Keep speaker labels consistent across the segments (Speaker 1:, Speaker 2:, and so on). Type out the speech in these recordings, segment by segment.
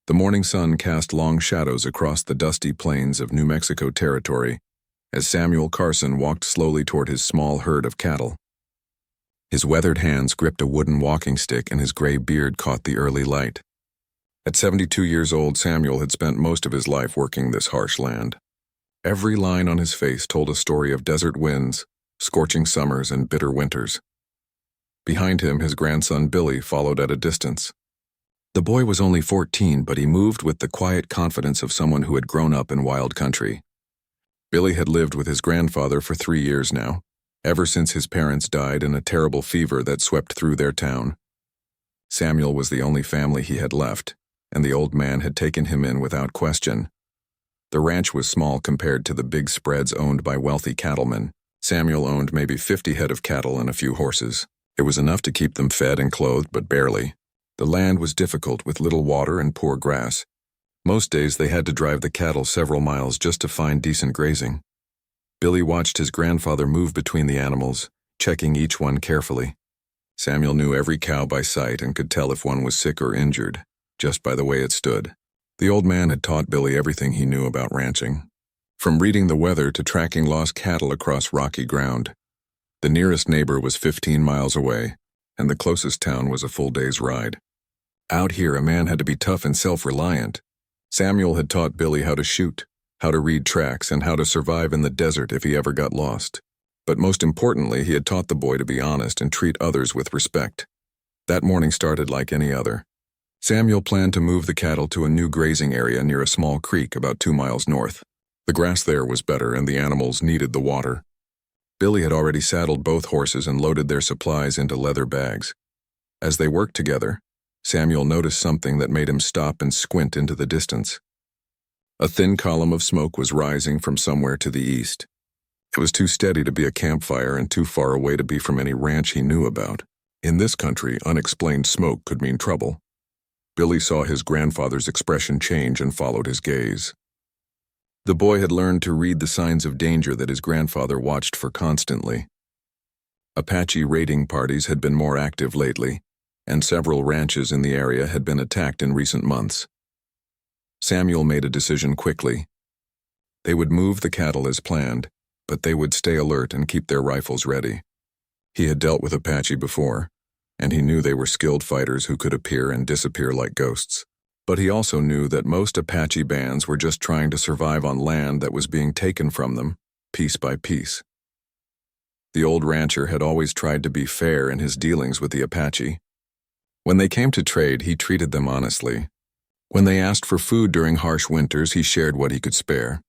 Speaker 1: The morning sun cast long shadows across the dusty plains of New Mexico territory as Samuel Carson walked slowly toward his small herd of cattle. His weathered hands gripped a wooden walking stick and his gray beard caught the early light. At 72 years old, Samuel had spent most of his life working this harsh land. Every line on his face told a story of desert winds, scorching summers, and bitter winters. Behind him, his grandson Billy followed at a distance. The boy was only 14, but he moved with the quiet confidence of someone who had grown up in wild country. Billy had lived with his grandfather for 3 years now, ever since his parents died in a terrible fever that swept through their town. Samuel was the only family he had left, and the old man had taken him in without question. The ranch was small compared to the big spreads owned by wealthy cattlemen. Samuel owned maybe 50 head of cattle and a few horses. It was enough to keep them fed and clothed, but barely. The land was difficult with little water and poor grass. Most days they had to drive the cattle several miles just to find decent grazing. Billy watched his grandfather move between the animals, checking each one carefully. Samuel knew every cow by sight and could tell if one was sick or injured, just by the way it stood. The old man had taught Billy everything he knew about ranching, from reading the weather to tracking lost cattle across rocky ground. The nearest neighbor was 15 miles away, and the closest town was a full day's ride. Out here, a man had to be tough and self-reliant. Samuel had taught Billy how to shoot, how to read tracks, and how to survive in the desert if he ever got lost. But most importantly, he had taught the boy to be honest and treat others with respect. That morning started like any other. Samuel planned to move the cattle to a new grazing area near a small creek about 2 miles north. The grass there was better and the animals needed the water. Billy had already saddled both horses and loaded their supplies into leather bags. As they worked together, Samuel noticed something that made him stop and squint into the distance. A thin column of smoke was rising from somewhere to the east. It was too steady to be a campfire and too far away to be from any ranch he knew about. In this country, unexplained smoke could mean trouble. Billy saw his grandfather's expression change and followed his gaze. The boy had learned to read the signs of danger that his grandfather watched for constantly. Apache raiding parties had been more active lately, and several ranches in the area had been attacked in recent months. Samuel made a decision quickly. They would move the cattle as planned, but they would stay alert and keep their rifles ready. He had dealt with Apache before, and he knew they were skilled fighters who could appear and disappear like ghosts. But he also knew that most Apache bands were just trying to survive on land that was being taken from them, piece by piece. The old rancher had always tried to be fair in his dealings with the Apache. When they came to trade, he treated them honestly. When they asked for food during harsh winters, he shared what he could spare.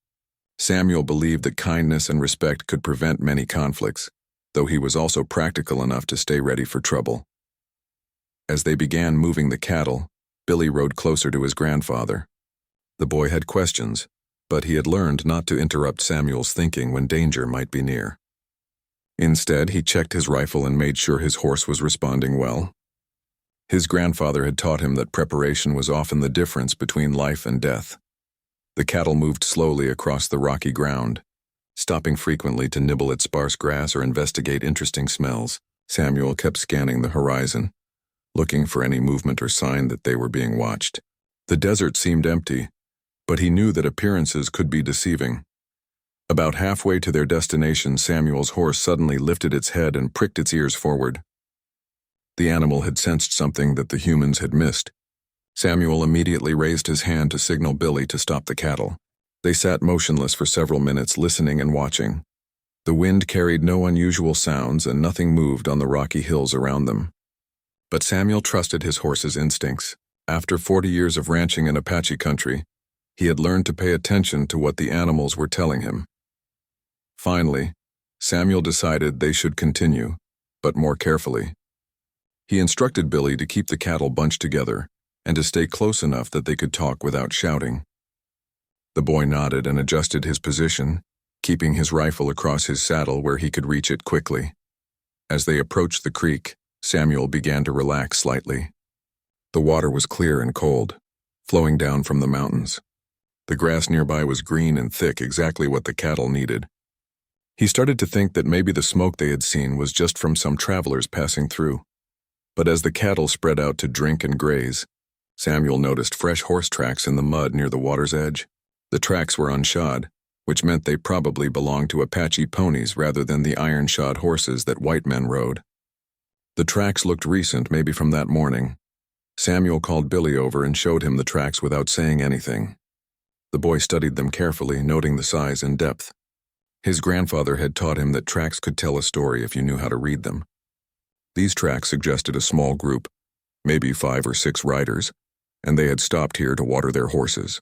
Speaker 1: Samuel believed that kindness and respect could prevent many conflicts, though he was also practical enough to stay ready for trouble. As they began moving the cattle, Billy rode closer to his grandfather. The boy had questions, but he had learned not to interrupt Samuel's thinking when danger might be near. Instead, he checked his rifle and made sure his horse was responding well. His grandfather had taught him that preparation was often the difference between life and death. The cattle moved slowly across the rocky ground, stopping frequently to nibble at sparse grass or investigate interesting smells. Samuel kept scanning the horizon, looking for any movement or sign that they were being watched. The desert seemed empty, but he knew that appearances could be deceiving. About halfway to their destination, Samuel's horse suddenly lifted its head and pricked its ears forward. The animal had sensed something that the humans had missed. Samuel immediately raised his hand to signal Billy to stop the cattle. They sat motionless for several minutes, listening and watching. The wind carried no unusual sounds and nothing moved on the rocky hills around them. But Samuel trusted his horse's instincts. After 40 years of ranching in Apache country, he had learned to pay attention to what the animals were telling him. Finally, Samuel decided they should continue, but more carefully. He instructed Billy to keep the cattle bunched together and to stay close enough that they could talk without shouting. The boy nodded and adjusted his position, keeping his rifle across his saddle where he could reach it quickly. As they approached the creek, Samuel began to relax slightly. The water was clear and cold, flowing down from the mountains. The grass nearby was green and thick, exactly what the cattle needed. He started to think that maybe the smoke they had seen was just from some travelers passing through. But as the cattle spread out to drink and graze, Samuel noticed fresh horse tracks in the mud near the water's edge. The tracks were unshod, which meant they probably belonged to Apache ponies rather than the iron-shod horses that white men rode. The tracks looked recent, maybe from that morning. Samuel called Billy over and showed him the tracks without saying anything. The boy studied them carefully, noting the size and depth. His grandfather had taught him that tracks could tell a story if you knew how to read them. These tracks suggested a small group, maybe 5 or 6 riders, and they had stopped here to water their horses.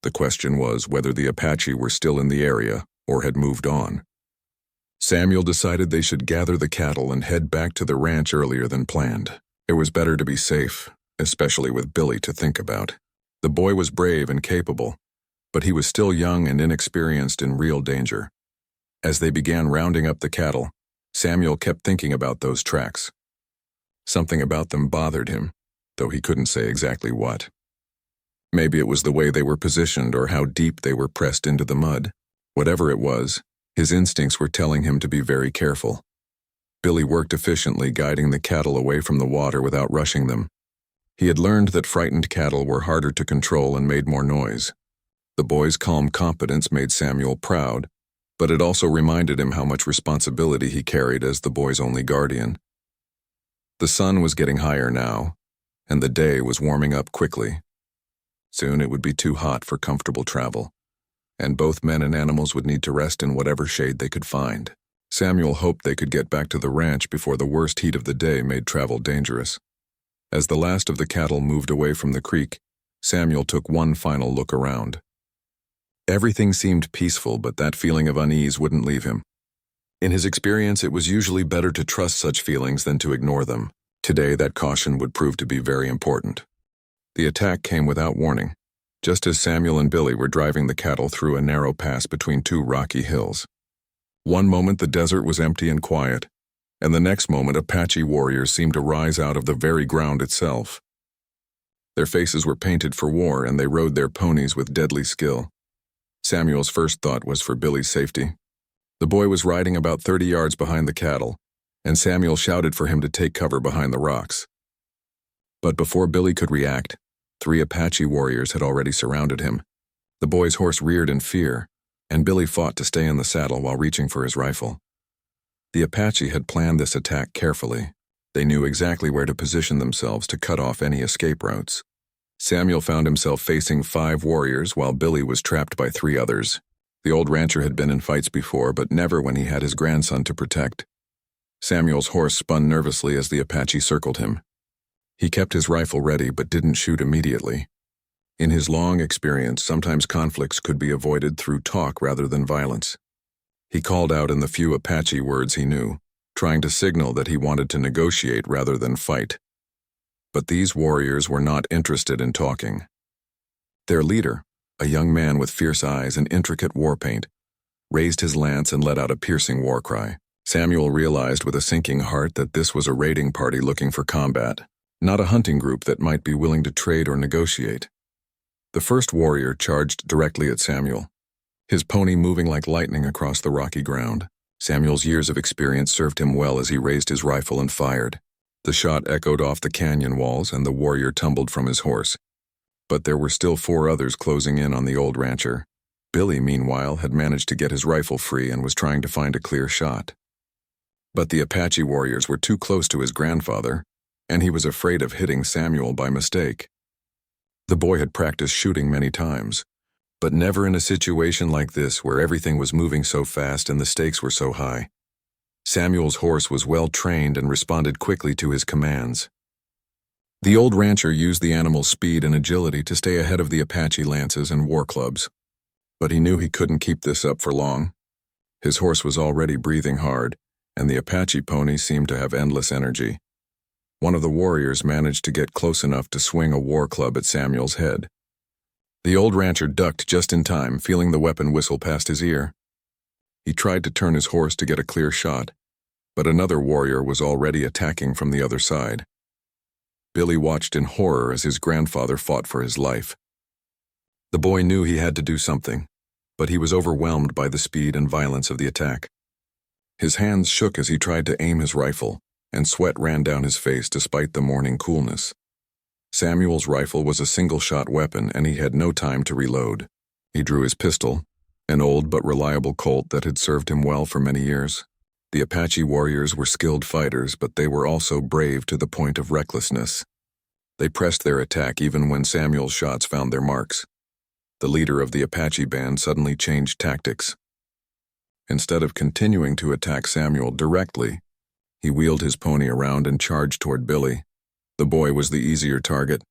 Speaker 1: The question was whether the Apache were still in the area or had moved on. Samuel decided they should gather the cattle and head back to the ranch earlier than planned. It was better to be safe, especially with Billy to think about. The boy was brave and capable, but he was still young and inexperienced in real danger. As they began rounding up the cattle, Samuel kept thinking about those tracks. Something about them bothered him, though he couldn't say exactly what. Maybe it was the way they were positioned or how deep they were pressed into the mud. Whatever it was, his instincts were telling him to be very careful. Billy worked efficiently, guiding the cattle away from the water without rushing them. He had learned that frightened cattle were harder to control and made more noise. The boy's calm competence made Samuel proud, but it also reminded him how much responsibility he carried as the boy's only guardian. The sun was getting higher now, and the day was warming up quickly. Soon it would be too hot for comfortable travel, and both men and animals would need to rest in whatever shade they could find. Samuel hoped they could get back to the ranch before the worst heat of the day made travel dangerous. As the last of the cattle moved away from the creek, Samuel took one final look around. Everything seemed peaceful, but that feeling of unease wouldn't leave him. In his experience, it was usually better to trust such feelings than to ignore them. Today, that caution would prove to be very important. The attack came without warning, just as Samuel and Billy were driving the cattle through a narrow pass between 2 rocky hills. One moment the desert was empty and quiet, and the next moment Apache warriors seemed to rise out of the very ground itself. Their faces were painted for war, and they rode their ponies with deadly skill. Samuel's first thought was for Billy's safety. The boy was riding about 30 yards behind the cattle, and Samuel shouted for him to take cover behind the rocks. But before Billy could react, 3 Apache warriors had already surrounded him. The boy's horse reared in fear, and Billy fought to stay in the saddle while reaching for his rifle. The Apache had planned this attack carefully. They knew exactly where to position themselves to cut off any escape routes. Samuel found himself facing 5 warriors while Billy was trapped by 3 others. The old rancher had been in fights before, but never when he had his grandson to protect. Samuel's horse spun nervously as the Apache circled him. He kept his rifle ready but didn't shoot immediately. In his long experience, sometimes conflicts could be avoided through talk rather than violence. He called out in the few Apache words he knew, trying to signal that he wanted to negotiate rather than fight. But these warriors were not interested in talking. Their leader, a young man with fierce eyes and intricate war paint, raised his lance and let out a piercing war cry. Samuel realized with a sinking heart that this was a raiding party looking for combat, not a hunting group that might be willing to trade or negotiate. The first warrior charged directly at Samuel, his pony moving like lightning across the rocky ground. Samuel's years of experience served him well as he raised his rifle and fired. The shot echoed off the canyon walls, and the warrior tumbled from his horse. But there were still 4 others closing in on the old rancher. Billy, meanwhile, had managed to get his rifle free and was trying to find a clear shot. But the Apache warriors were too close to his grandfather, and he was afraid of hitting Samuel by mistake. The boy had practiced shooting many times, but never in a situation like this where everything was moving so fast and the stakes were so high. Samuel's horse was well trained and responded quickly to his commands. The old rancher used the animal's speed and agility to stay ahead of the Apache lances and war clubs, but he knew he couldn't keep this up for long. His horse was already breathing hard, and the Apache pony seemed to have endless energy. One of the warriors managed to get close enough to swing a war club at Samuel's head. The old rancher ducked just in time, feeling the weapon whistle past his ear. He tried to turn his horse to get a clear shot, but another warrior was already attacking from the other side. Billy watched in horror as his grandfather fought for his life. The boy knew he had to do something, but he was overwhelmed by the speed and violence of the attack. His hands shook as he tried to aim his rifle, and sweat ran down his face despite the morning coolness. Samuel's rifle was a single-shot weapon, and he had no time to reload. He drew his pistol, an old but reliable Colt that had served him well for many years. The Apache warriors were skilled fighters, but they were also brave to the point of recklessness. They pressed their attack even when Samuel's shots found their marks. The leader of the Apache band suddenly changed tactics. Instead of continuing to attack Samuel directly, he wheeled his pony around and charged toward Billy. The boy was the easier target,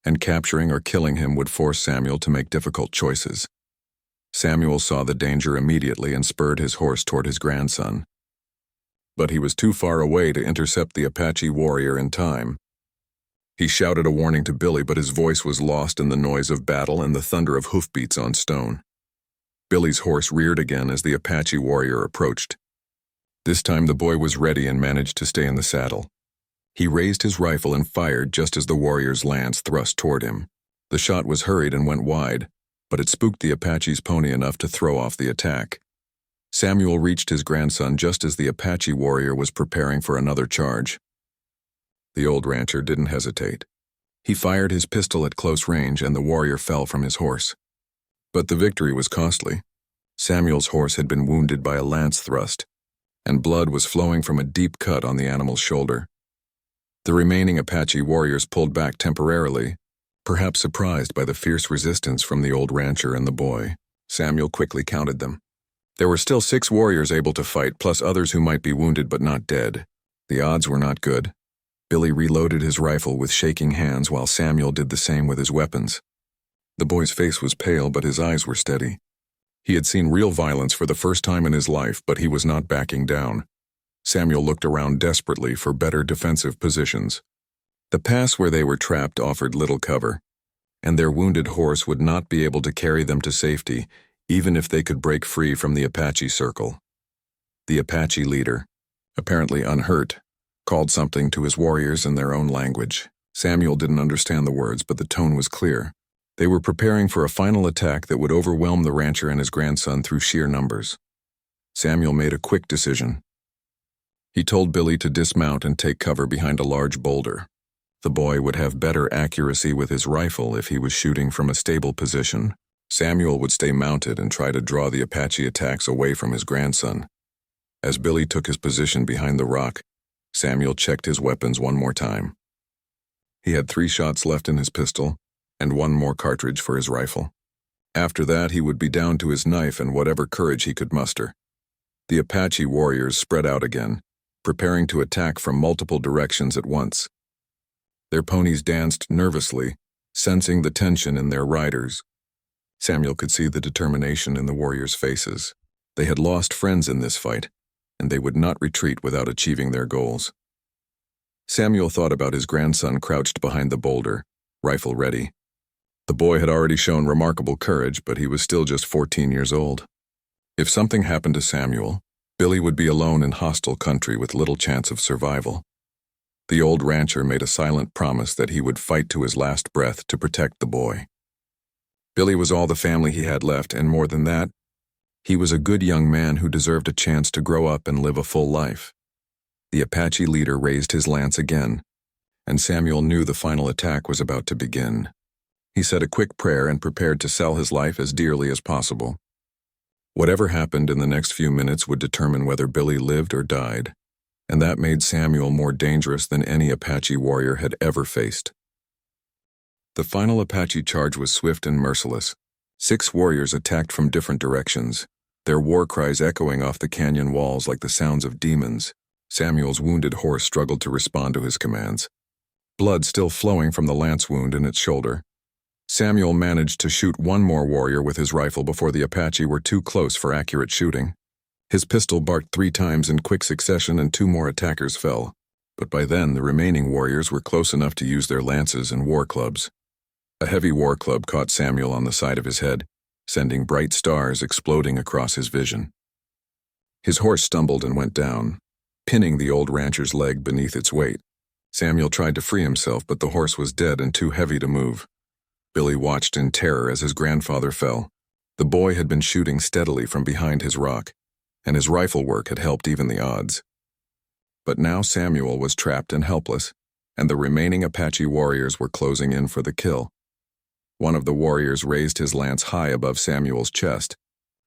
Speaker 1: and capturing or killing him would force Samuel to make difficult choices. Samuel saw the danger immediately and spurred his horse toward his grandson. But he was too far away to intercept the Apache warrior in time. He shouted a warning to Billy, but his voice was lost in the noise of battle and the thunder of hoofbeats on stone. Billy's horse reared again as the Apache warrior approached. This time the boy was ready and managed to stay in the saddle. He raised his rifle and fired just as the warrior's lance thrust toward him. The shot was hurried and went wide, but it spooked the Apache's pony enough to throw off the attack. Samuel reached his grandson just as the Apache warrior was preparing for another charge. The old rancher didn't hesitate. He fired his pistol at close range and the warrior fell from his horse. But the victory was costly. Samuel's horse had been wounded by a lance thrust, and blood was flowing from a deep cut on the animal's shoulder. The remaining Apache warriors pulled back temporarily, perhaps surprised by the fierce resistance from the old rancher and the boy. Samuel quickly counted them. There were still 6 warriors able to fight, plus others who might be wounded but not dead. The odds were not good. Billy reloaded his rifle with shaking hands while Samuel did the same with his weapons. The boy's face was pale, but his eyes were steady. He had seen real violence for the first time in his life, but he was not backing down. Samuel looked around desperately for better defensive positions. The pass where they were trapped offered little cover, and their wounded horse would not be able to carry them to safety, even if they could break free from the Apache circle. The Apache leader, apparently unhurt, called something to his warriors in their own language. Samuel didn't understand the words, but the tone was clear. They were preparing for a final attack that would overwhelm the rancher and his grandson through sheer numbers. Samuel made a quick decision. He told Billy to dismount and take cover behind a large boulder. The boy would have better accuracy with his rifle if he was shooting from a stable position. Samuel would stay mounted and try to draw the Apache attacks away from his grandson. As Billy took his position behind the rock, Samuel checked his weapons one more time. He had 3 shots left in his pistol and 1 more cartridge for his rifle. After that, he would be down to his knife and whatever courage he could muster. The Apache warriors spread out again, preparing to attack from multiple directions at once. Their ponies danced nervously, sensing the tension in their riders. Samuel could see the determination in the warriors' faces. They had lost friends in this fight, and they would not retreat without achieving their goals. Samuel thought about his grandson crouched behind the boulder, rifle ready. The boy had already shown remarkable courage, but he was still just 14 years old. If something happened to Samuel, Billy would be alone in hostile country with little chance of survival. The old rancher made a silent promise that he would fight to his last breath to protect the boy. Billy was all the family he had left, and more than that, he was a good young man who deserved a chance to grow up and live a full life. The Apache leader raised his lance again, and Samuel knew the final attack was about to begin. He said a quick prayer and prepared to sell his life as dearly as possible. Whatever happened in the next few minutes would determine whether Billy lived or died, and that made Samuel more dangerous than any Apache warrior had ever faced. The final Apache charge was swift and merciless. 6 warriors attacked from different directions, their war cries echoing off the canyon walls like the sounds of demons. Samuel's wounded horse struggled to respond to his commands. Blood still flowing from the lance wound in its shoulder. Samuel managed to shoot 1 more warrior with his rifle before the Apache were too close for accurate shooting. His pistol barked 3 times in quick succession and 2 more attackers fell. But by then, the remaining warriors were close enough to use their lances and war clubs. A heavy war club caught Samuel on the side of his head, sending bright stars exploding across his vision. His horse stumbled and went down, pinning the old rancher's leg beneath its weight. Samuel tried to free himself, but the horse was dead and too heavy to move. Billy watched in terror as his grandfather fell. The boy had been shooting steadily from behind his rock, and his rifle work had helped even the odds. But now Samuel was trapped and helpless, and the remaining Apache warriors were closing in for the kill. One of the warriors raised his lance high above Samuel's chest,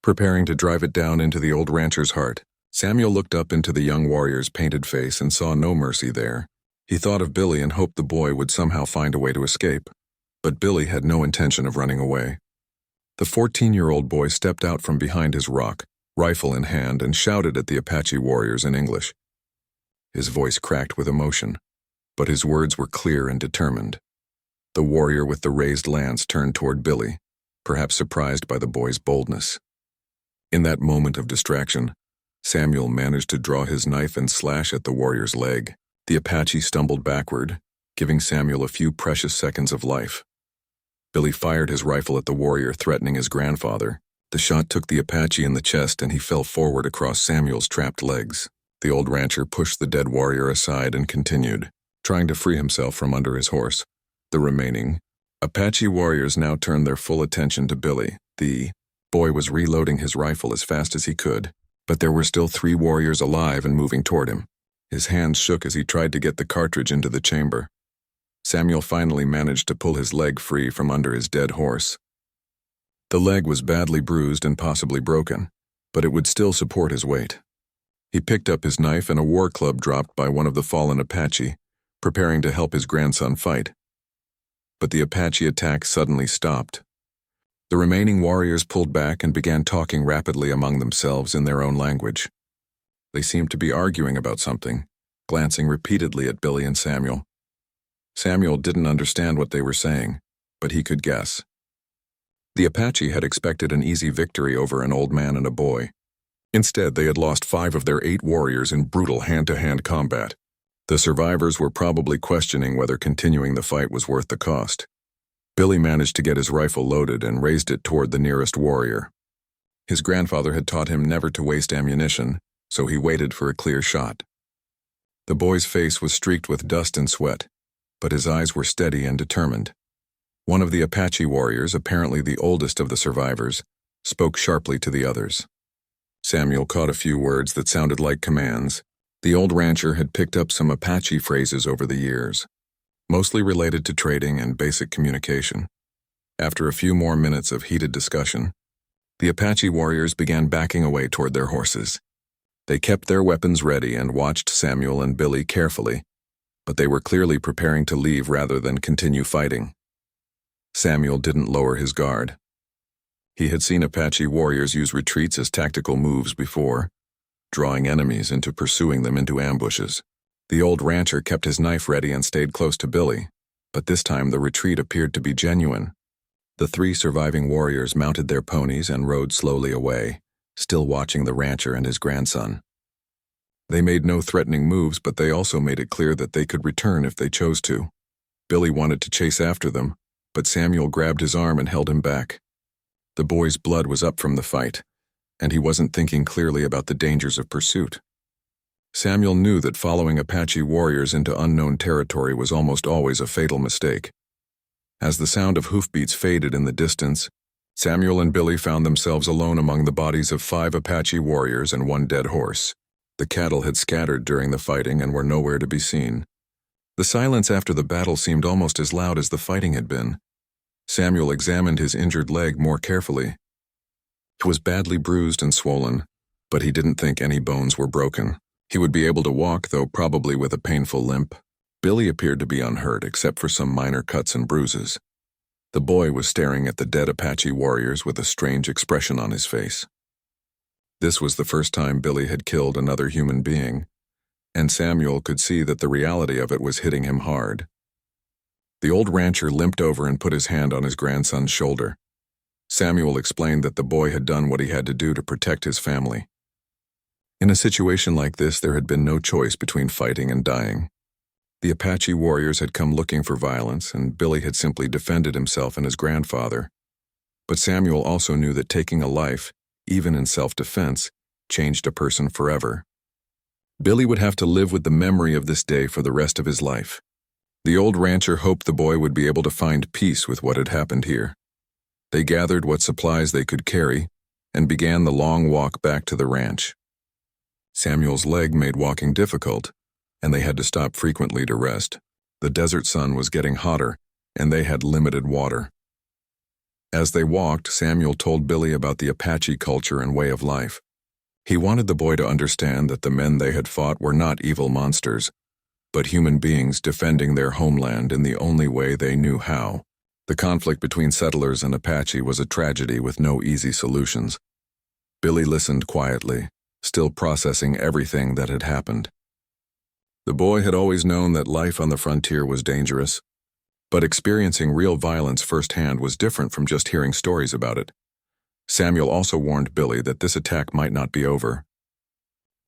Speaker 1: preparing to drive it down into the old rancher's heart. Samuel looked up into the young warrior's painted face and saw no mercy there. He thought of Billy and hoped the boy would somehow find a way to escape. But Billy had no intention of running away. The 14-year-old boy stepped out from behind his rock, rifle in hand, and shouted at the Apache warriors in English. His voice cracked with emotion, but his words were clear and determined. The warrior with the raised lance turned toward Billy, perhaps surprised by the boy's boldness. In that moment of distraction, Samuel managed to draw his knife and slash at the warrior's leg. The Apache stumbled backward, giving Samuel a few precious seconds of life. Billy fired his rifle at the warrior, threatening his grandfather. The shot took the Apache in the chest and he fell forward across Samuel's trapped legs. The old rancher pushed the dead warrior aside and continued, trying to free himself from under his horse. The remaining Apache warriors now turned their full attention to Billy. The boy was reloading his rifle as fast as he could, but there were still 3 warriors alive and moving toward him. His hands shook as he tried to get the cartridge into the chamber. Samuel finally managed to pull his leg free from under his dead horse. The leg was badly bruised and possibly broken, but it would still support his weight. He picked up his knife and a war club dropped by one of the fallen Apache, preparing to help his grandson fight. But the Apache attack suddenly stopped. The remaining warriors pulled back and began talking rapidly among themselves in their own language. They seemed to be arguing about something, glancing repeatedly at Billy and Samuel. Samuel didn't understand what they were saying, but he could guess. The Apache had expected an easy victory over an old man and a boy. Instead, they had lost 5 of their 8 warriors in brutal hand-to-hand combat. The survivors were probably questioning whether continuing the fight was worth the cost. Billy managed to get his rifle loaded and raised it toward the nearest warrior. His grandfather had taught him never to waste ammunition, so he waited for a clear shot. The boy's face was streaked with dust and sweat, but his eyes were steady and determined. One of the Apache warriors, apparently the oldest of the survivors, spoke sharply to the others. Samuel caught a few words that sounded like commands. The old rancher had picked up some Apache phrases over the years, mostly related to trading and basic communication. After a few more minutes of heated discussion, the Apache warriors began backing away toward their horses. They kept their weapons ready and watched Samuel and Billy carefully, but they were clearly preparing to leave rather than continue fighting. Samuel didn't lower his guard. He had seen Apache warriors use retreats as tactical moves before, drawing enemies into pursuing them into ambushes. The old rancher kept his knife ready and stayed close to Billy, but this time the retreat appeared to be genuine. The 3 surviving warriors mounted their ponies and rode slowly away, still watching the rancher and his grandson. They made no threatening moves, but they also made it clear that they could return if they chose to. Billy wanted to chase after them, but Samuel grabbed his arm and held him back. The boy's blood was up from the fight, and he wasn't thinking clearly about the dangers of pursuit. Samuel knew that following Apache warriors into unknown territory was almost always a fatal mistake. As the sound of hoofbeats faded in the distance, Samuel and Billy found themselves alone among the bodies of 5 Apache warriors and 1 dead horse. The cattle had scattered during the fighting and were nowhere to be seen. The silence after the battle seemed almost as loud as the fighting had been. Samuel examined his injured leg more carefully. It was badly bruised and swollen, but he didn't think any bones were broken. He would be able to walk, though probably with a painful limp. Billy appeared to be unhurt except for some minor cuts and bruises. The boy was staring at the dead Apache warriors with a strange expression on his face. This was the first time Billy had killed another human being, and Samuel could see that the reality of it was hitting him hard. The old rancher limped over and put his hand on his grandson's shoulder. Samuel explained that the boy had done what he had to do to protect his family. In a situation like this, there had been no choice between fighting and dying. The Apache warriors had come looking for violence, and Billy had simply defended himself and his grandfather. But Samuel also knew that taking a life, even in self-defense, changed a person forever. Billy would have to live with the memory of this day for the rest of his life. The old rancher hoped the boy would be able to find peace with what had happened here. They gathered what supplies they could carry and began the long walk back to the ranch. Samuel's leg made walking difficult, and they had to stop frequently to rest. The desert sun was getting hotter, and they had limited water. As they walked, Samuel told Billy about the Apache culture and way of life. He wanted the boy to understand that the men they had fought were not evil monsters, but human beings defending their homeland in the only way they knew how. The conflict between settlers and Apache was a tragedy with no easy solutions. Billy listened quietly, still processing everything that had happened. The boy had always known that life on the frontier was dangerous, but experiencing real violence firsthand was different from just hearing stories about it. Samuel also warned Billy that this attack might not be over.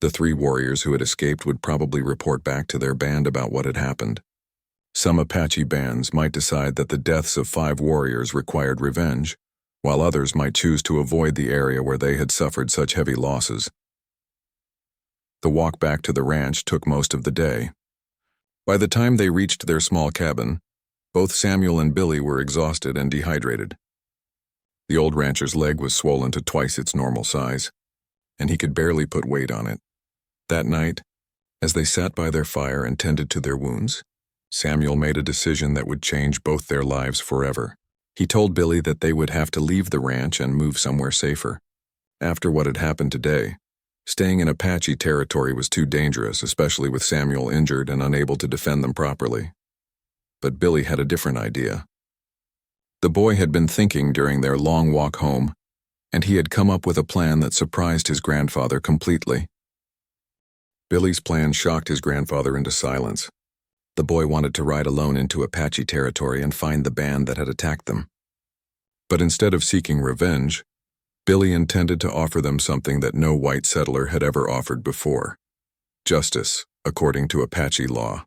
Speaker 1: The 3 warriors who had escaped would probably report back to their band about what had happened. Some Apache bands might decide that the deaths of 5 warriors required revenge, while others might choose to avoid the area where they had suffered such heavy losses. The walk back to the ranch took most of the day. By the time they reached their small cabin, both Samuel and Billy were exhausted and dehydrated. The old rancher's leg was swollen to twice its normal size, and he could barely put weight on it. That night, as they sat by their fire and tended to their wounds, Samuel made a decision that would change both their lives forever. He told Billy that they would have to leave the ranch and move somewhere safer. After what had happened today, staying in Apache territory was too dangerous, especially with Samuel injured and unable to defend them properly. But Billy had a different idea. The boy had been thinking during their long walk home, and he had come up with a plan that surprised his grandfather completely. Billy's plan shocked his grandfather into silence. The boy wanted to ride alone into Apache territory and find the band that had attacked them. But instead of seeking revenge, Billy intended to offer them something that no white settler had ever offered before: justice, according to Apache law.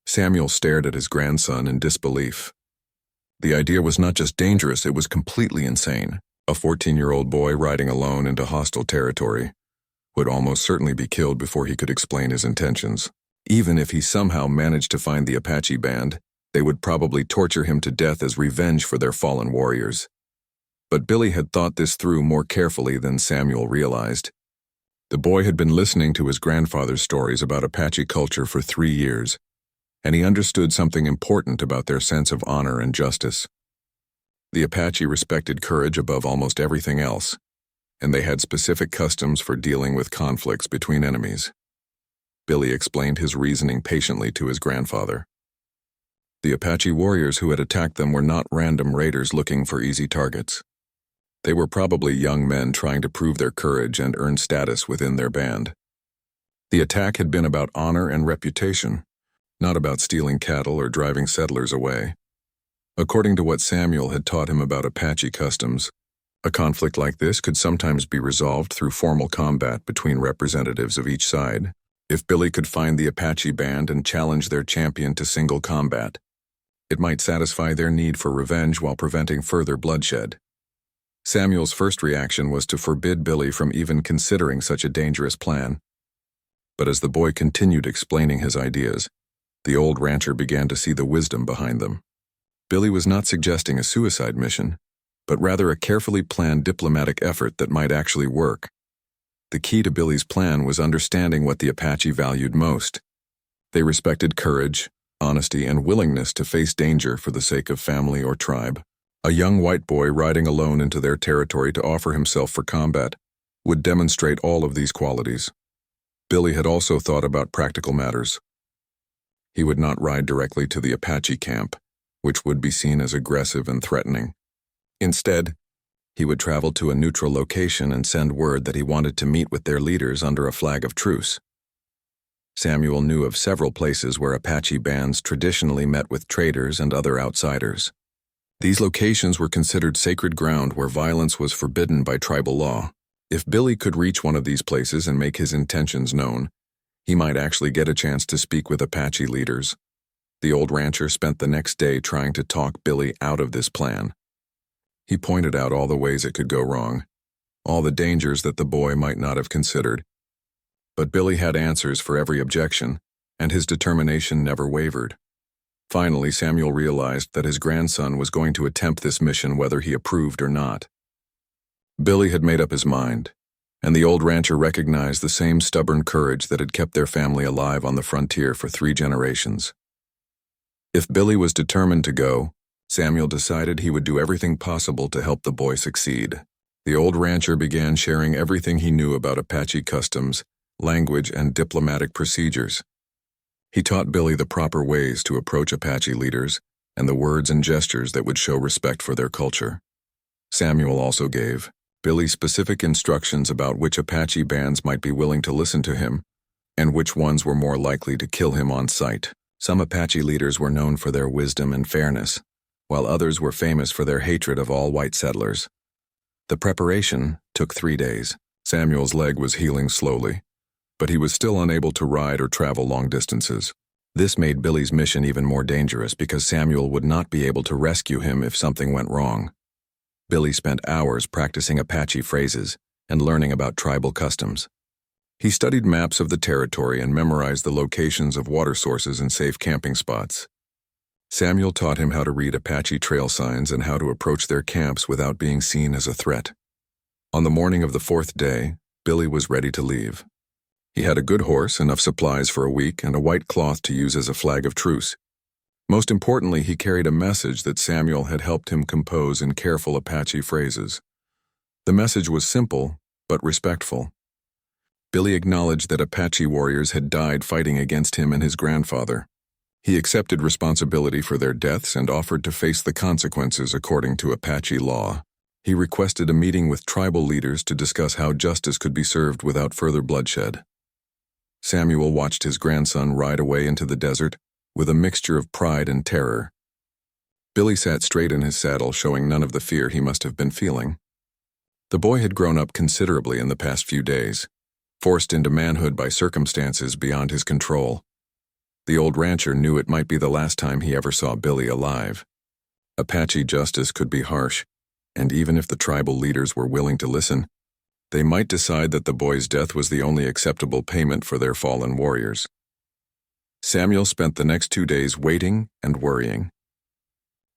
Speaker 1: Samuel stared at his grandson in disbelief. The idea was not just dangerous, it was completely insane. A 14-year-old boy riding alone into hostile territory would almost certainly be killed before he could explain his intentions. Even if he somehow managed to find the Apache band, they would probably torture him to death as revenge for their fallen warriors. But Billy had thought this through more carefully than Samuel realized. The boy had been listening to his grandfather's stories about Apache culture for 3 years, and he understood something important about their sense of honor and justice. The Apache respected courage above almost everything else, and they had specific customs for dealing with conflicts between enemies. Billy explained his reasoning patiently to his grandfather. The Apache warriors who had attacked them were not random raiders looking for easy targets. They were probably young men trying to prove their courage and earn status within their band. The attack had been about honor and reputation, not about stealing cattle or driving settlers away. According to what Samuel had taught him about Apache customs, a conflict like this could sometimes be resolved through formal combat between representatives of each side. If Billy could find the Apache band and challenge their champion to single combat, it might satisfy their need for revenge while preventing further bloodshed. Samuel's first reaction was to forbid Billy from even considering such a dangerous plan. But as the boy continued explaining his ideas, the old rancher began to see the wisdom behind them. Billy was not suggesting a suicide mission, but rather a carefully planned diplomatic effort that might actually work. The key to Billy's plan was understanding what the Apache valued most. They respected courage, honesty, and willingness to face danger for the sake of family or tribe. A young white boy riding alone into their territory to offer himself for combat would demonstrate all of these qualities. Billy had also thought about practical matters. He would not ride directly to the Apache camp, which would be seen as aggressive and threatening. Instead, he would travel to a neutral location and send word that he wanted to meet with their leaders under a flag of truce. Samuel knew of several places where Apache bands traditionally met with traders and other outsiders. These locations were considered sacred ground where violence was forbidden by tribal law. If Billy could reach one of these places and make his intentions known, he might actually get a chance to speak with Apache leaders. The old rancher spent the next day trying to talk Billy out of this plan. He pointed out all the ways it could go wrong, all the dangers that the boy might not have considered. But Billy had answers for every objection, and his determination never wavered. Finally, Samuel realized that his grandson was going to attempt this mission whether he approved or not. Billy had made up his mind, and the old rancher recognized the same stubborn courage that had kept their family alive on the frontier for 3 generations. If Billy was determined to go, Samuel decided he would do everything possible to help the boy succeed. The old rancher began sharing everything he knew about Apache customs, language, and diplomatic procedures. He taught Billy the proper ways to approach Apache leaders and the words and gestures that would show respect for their culture. Samuel also gave Billy specific instructions about which Apache bands might be willing to listen to him and which ones were more likely to kill him on sight. Some Apache leaders were known for their wisdom and fairness, while others were famous for their hatred of all white settlers. The preparation took 3 days. Samuel's leg was healing slowly, but he was still unable to ride or travel long distances. This made Billy's mission even more dangerous because Samuel would not be able to rescue him if something went wrong. Billy spent hours practicing Apache phrases and learning about tribal customs. He studied maps of the territory and memorized the locations of water sources and safe camping spots. Samuel taught him how to read Apache trail signs and how to approach their camps without being seen as a threat. On the morning of the 4th day, Billy was ready to leave. He had a good horse, enough supplies for a week, and a white cloth to use as a flag of truce. Most importantly, he carried a message that Samuel had helped him compose in careful Apache phrases. The message was simple, but respectful. Billy acknowledged that Apache warriors had died fighting against him and his grandfather. He accepted responsibility for their deaths and offered to face the consequences according to Apache law. He requested a meeting with tribal leaders to discuss how justice could be served without further bloodshed. Samuel watched his grandson ride away into the desert with a mixture of pride and terror. Billy sat straight in his saddle, showing none of the fear he must have been feeling. The boy had grown up considerably in the past few days, forced into manhood by circumstances beyond his control. The old rancher knew it might be the last time he ever saw Billy alive. Apache justice could be harsh, and even if the tribal leaders were willing to listen, they might decide that the boy's death was the only acceptable payment for their fallen warriors. Samuel spent the next 2 days waiting and worrying.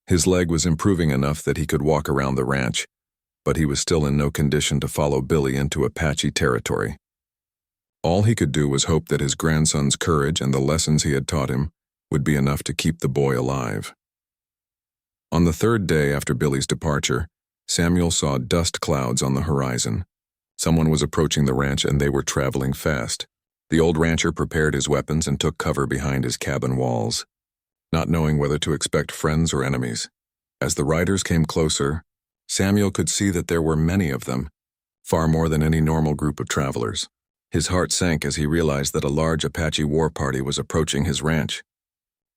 Speaker 1: His leg was improving enough that he could walk around the ranch, but he was still in no condition to follow Billy into Apache territory. All he could do was hope that his grandson's courage and the lessons he had taught him would be enough to keep the boy alive. On the 3rd day after Billy's departure, Samuel saw dust clouds on the horizon. Someone was approaching the ranch and they were traveling fast. The old rancher prepared his weapons and took cover behind his cabin walls, not knowing whether to expect friends or enemies. As the riders came closer, Samuel could see that there were many of them, far more than any normal group of travelers. His heart sank as he realized that a large Apache war party was approaching his ranch.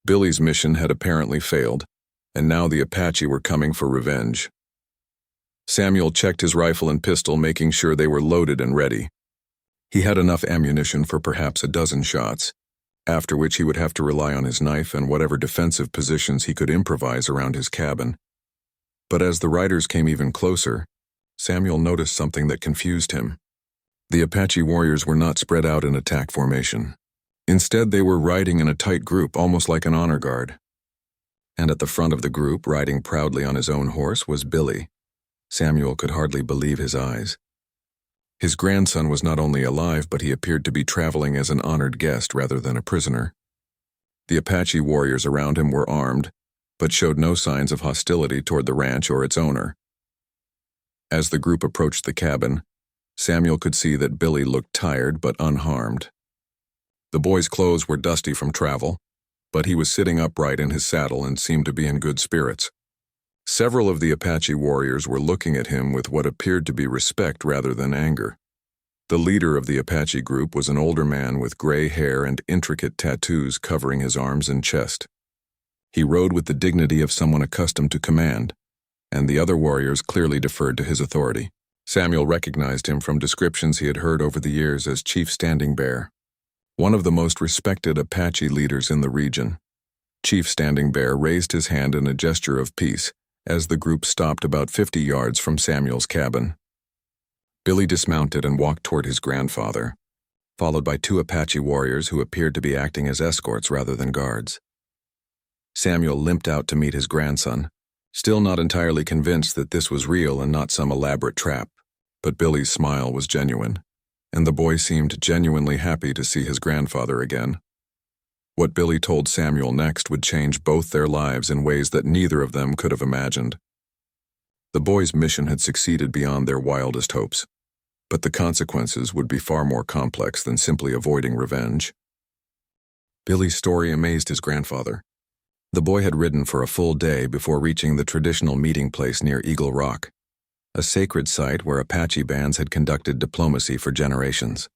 Speaker 1: Billy's mission had apparently failed, and now the Apache were coming for revenge. Samuel checked his rifle and pistol, making sure they were loaded and ready. He had enough ammunition for perhaps a dozen shots, after which he would have to rely on his knife and whatever defensive positions he could improvise around his cabin. But as the riders came even closer, Samuel noticed something that confused him. The Apache warriors were not spread out in attack formation. Instead, they were riding in a tight group, almost like an honor guard. And at the front of the group, riding proudly on his own horse, was Billy. Samuel could hardly believe his eyes. His grandson was not only alive, but he appeared to be traveling as an honored guest rather than a prisoner. The Apache warriors around him were armed, but showed no signs of hostility toward the ranch or its owner. As the group approached the cabin, Samuel could see that Billy looked tired but unharmed. The boy's clothes were dusty from travel, but he was sitting upright in his saddle and seemed to be in good spirits. Several of the Apache warriors were looking at him with what appeared to be respect rather than anger. The leader of the Apache group was an older man with gray hair and intricate tattoos covering his arms and chest. He rode with the dignity of someone accustomed to command, and the other warriors clearly deferred to his authority. Samuel recognized him from descriptions he had heard over the years as Chief Standing Bear, one of the most respected Apache leaders in the region. Chief Standing Bear raised his hand in a gesture of peace as the group stopped about 50 yards from Samuel's cabin. Billy dismounted and walked toward his grandfather, followed by 2 Apache warriors who appeared to be acting as escorts rather than guards. Samuel limped out to meet his grandson, still not entirely convinced that this was real and not some elaborate trap. But Billy's smile was genuine, and the boy seemed genuinely happy to see his grandfather again. What Billy told Samuel next would change both their lives in ways that neither of them could have imagined. The boys' mission had succeeded beyond their wildest hopes, but the consequences would be far more complex than simply avoiding revenge. Billy's story amazed his grandfather. The boy had ridden for a full day before reaching the traditional meeting place near Eagle Rock, a sacred site where Apache bands had conducted diplomacy for generations.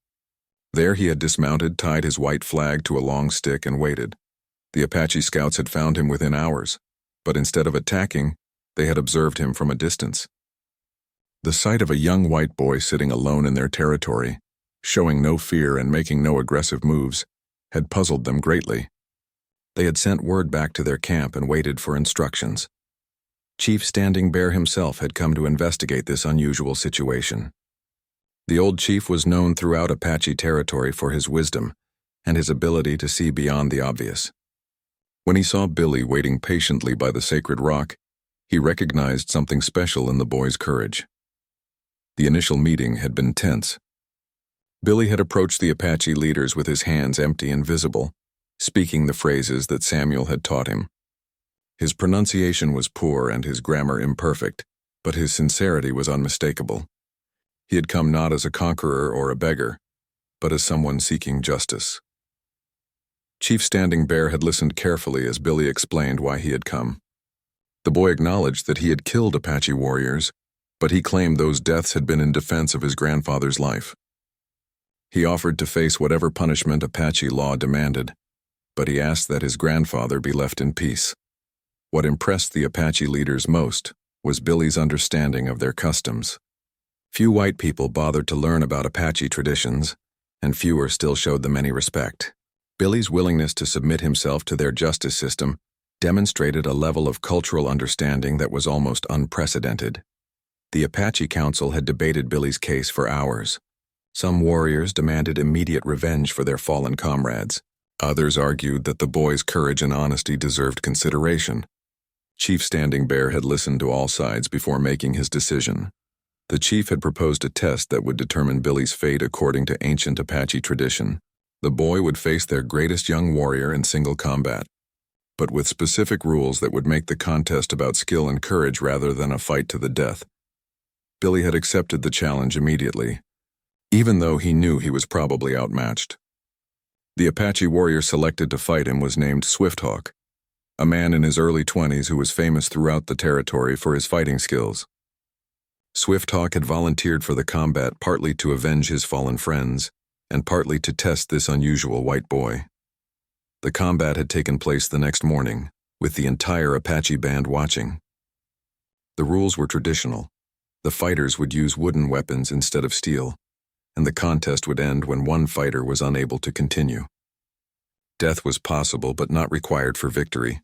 Speaker 1: There he had dismounted, tied his white flag to a long stick, and waited. The Apache scouts had found him within hours, but instead of attacking, they had observed him from a distance. The sight of a young white boy sitting alone in their territory, showing no fear and making no aggressive moves, had puzzled them greatly. They had sent word back to their camp and waited for instructions. Chief Standing Bear himself had come to investigate this unusual situation. The old chief was known throughout Apache territory for his wisdom and his ability to see beyond the obvious. When he saw Billy waiting patiently by the sacred rock, he recognized something special in the boy's courage. The initial meeting had been tense. Billy had approached the Apache leaders with his hands empty and visible, speaking the phrases that Samuel had taught him. His pronunciation was poor and his grammar imperfect, but his sincerity was unmistakable. He had come not as a conqueror or a beggar, but as someone seeking justice. Chief Standing Bear had listened carefully as Billy explained why he had come. The boy acknowledged that he had killed Apache warriors, but he claimed those deaths had been in defense of his grandfather's life. He offered to face whatever punishment Apache law demanded, but he asked that his grandfather be left in peace. What impressed the Apache leaders most was Billy's understanding of their customs. Few white people bothered to learn about Apache traditions, and fewer still showed them any respect. Billy's willingness to submit himself to their justice system demonstrated a level of cultural understanding that was almost unprecedented. The Apache Council had debated Billy's case for hours. Some warriors demanded immediate revenge for their fallen comrades. Others argued that the boy's courage and honesty deserved consideration. Chief Standing Bear had listened to all sides before making his decision. The chief had proposed a test that would determine Billy's fate according to ancient Apache tradition. The boy would face their greatest young warrior in single combat, but with specific rules that would make the contest about skill and courage rather than a fight to the death. Billy had accepted the challenge immediately, even though he knew he was probably outmatched. The Apache warrior selected to fight him was named Swifthawk, a man in his early 20s who was famous throughout the territory for his fighting skills. Swifthawk had volunteered for the combat partly to avenge his fallen friends, and partly to test this unusual white boy. The combat had taken place the next morning, with the entire Apache band watching. The rules were traditional. The fighters would use wooden weapons instead of steel, and the contest would end when one fighter was unable to continue. Death was possible but not required for victory.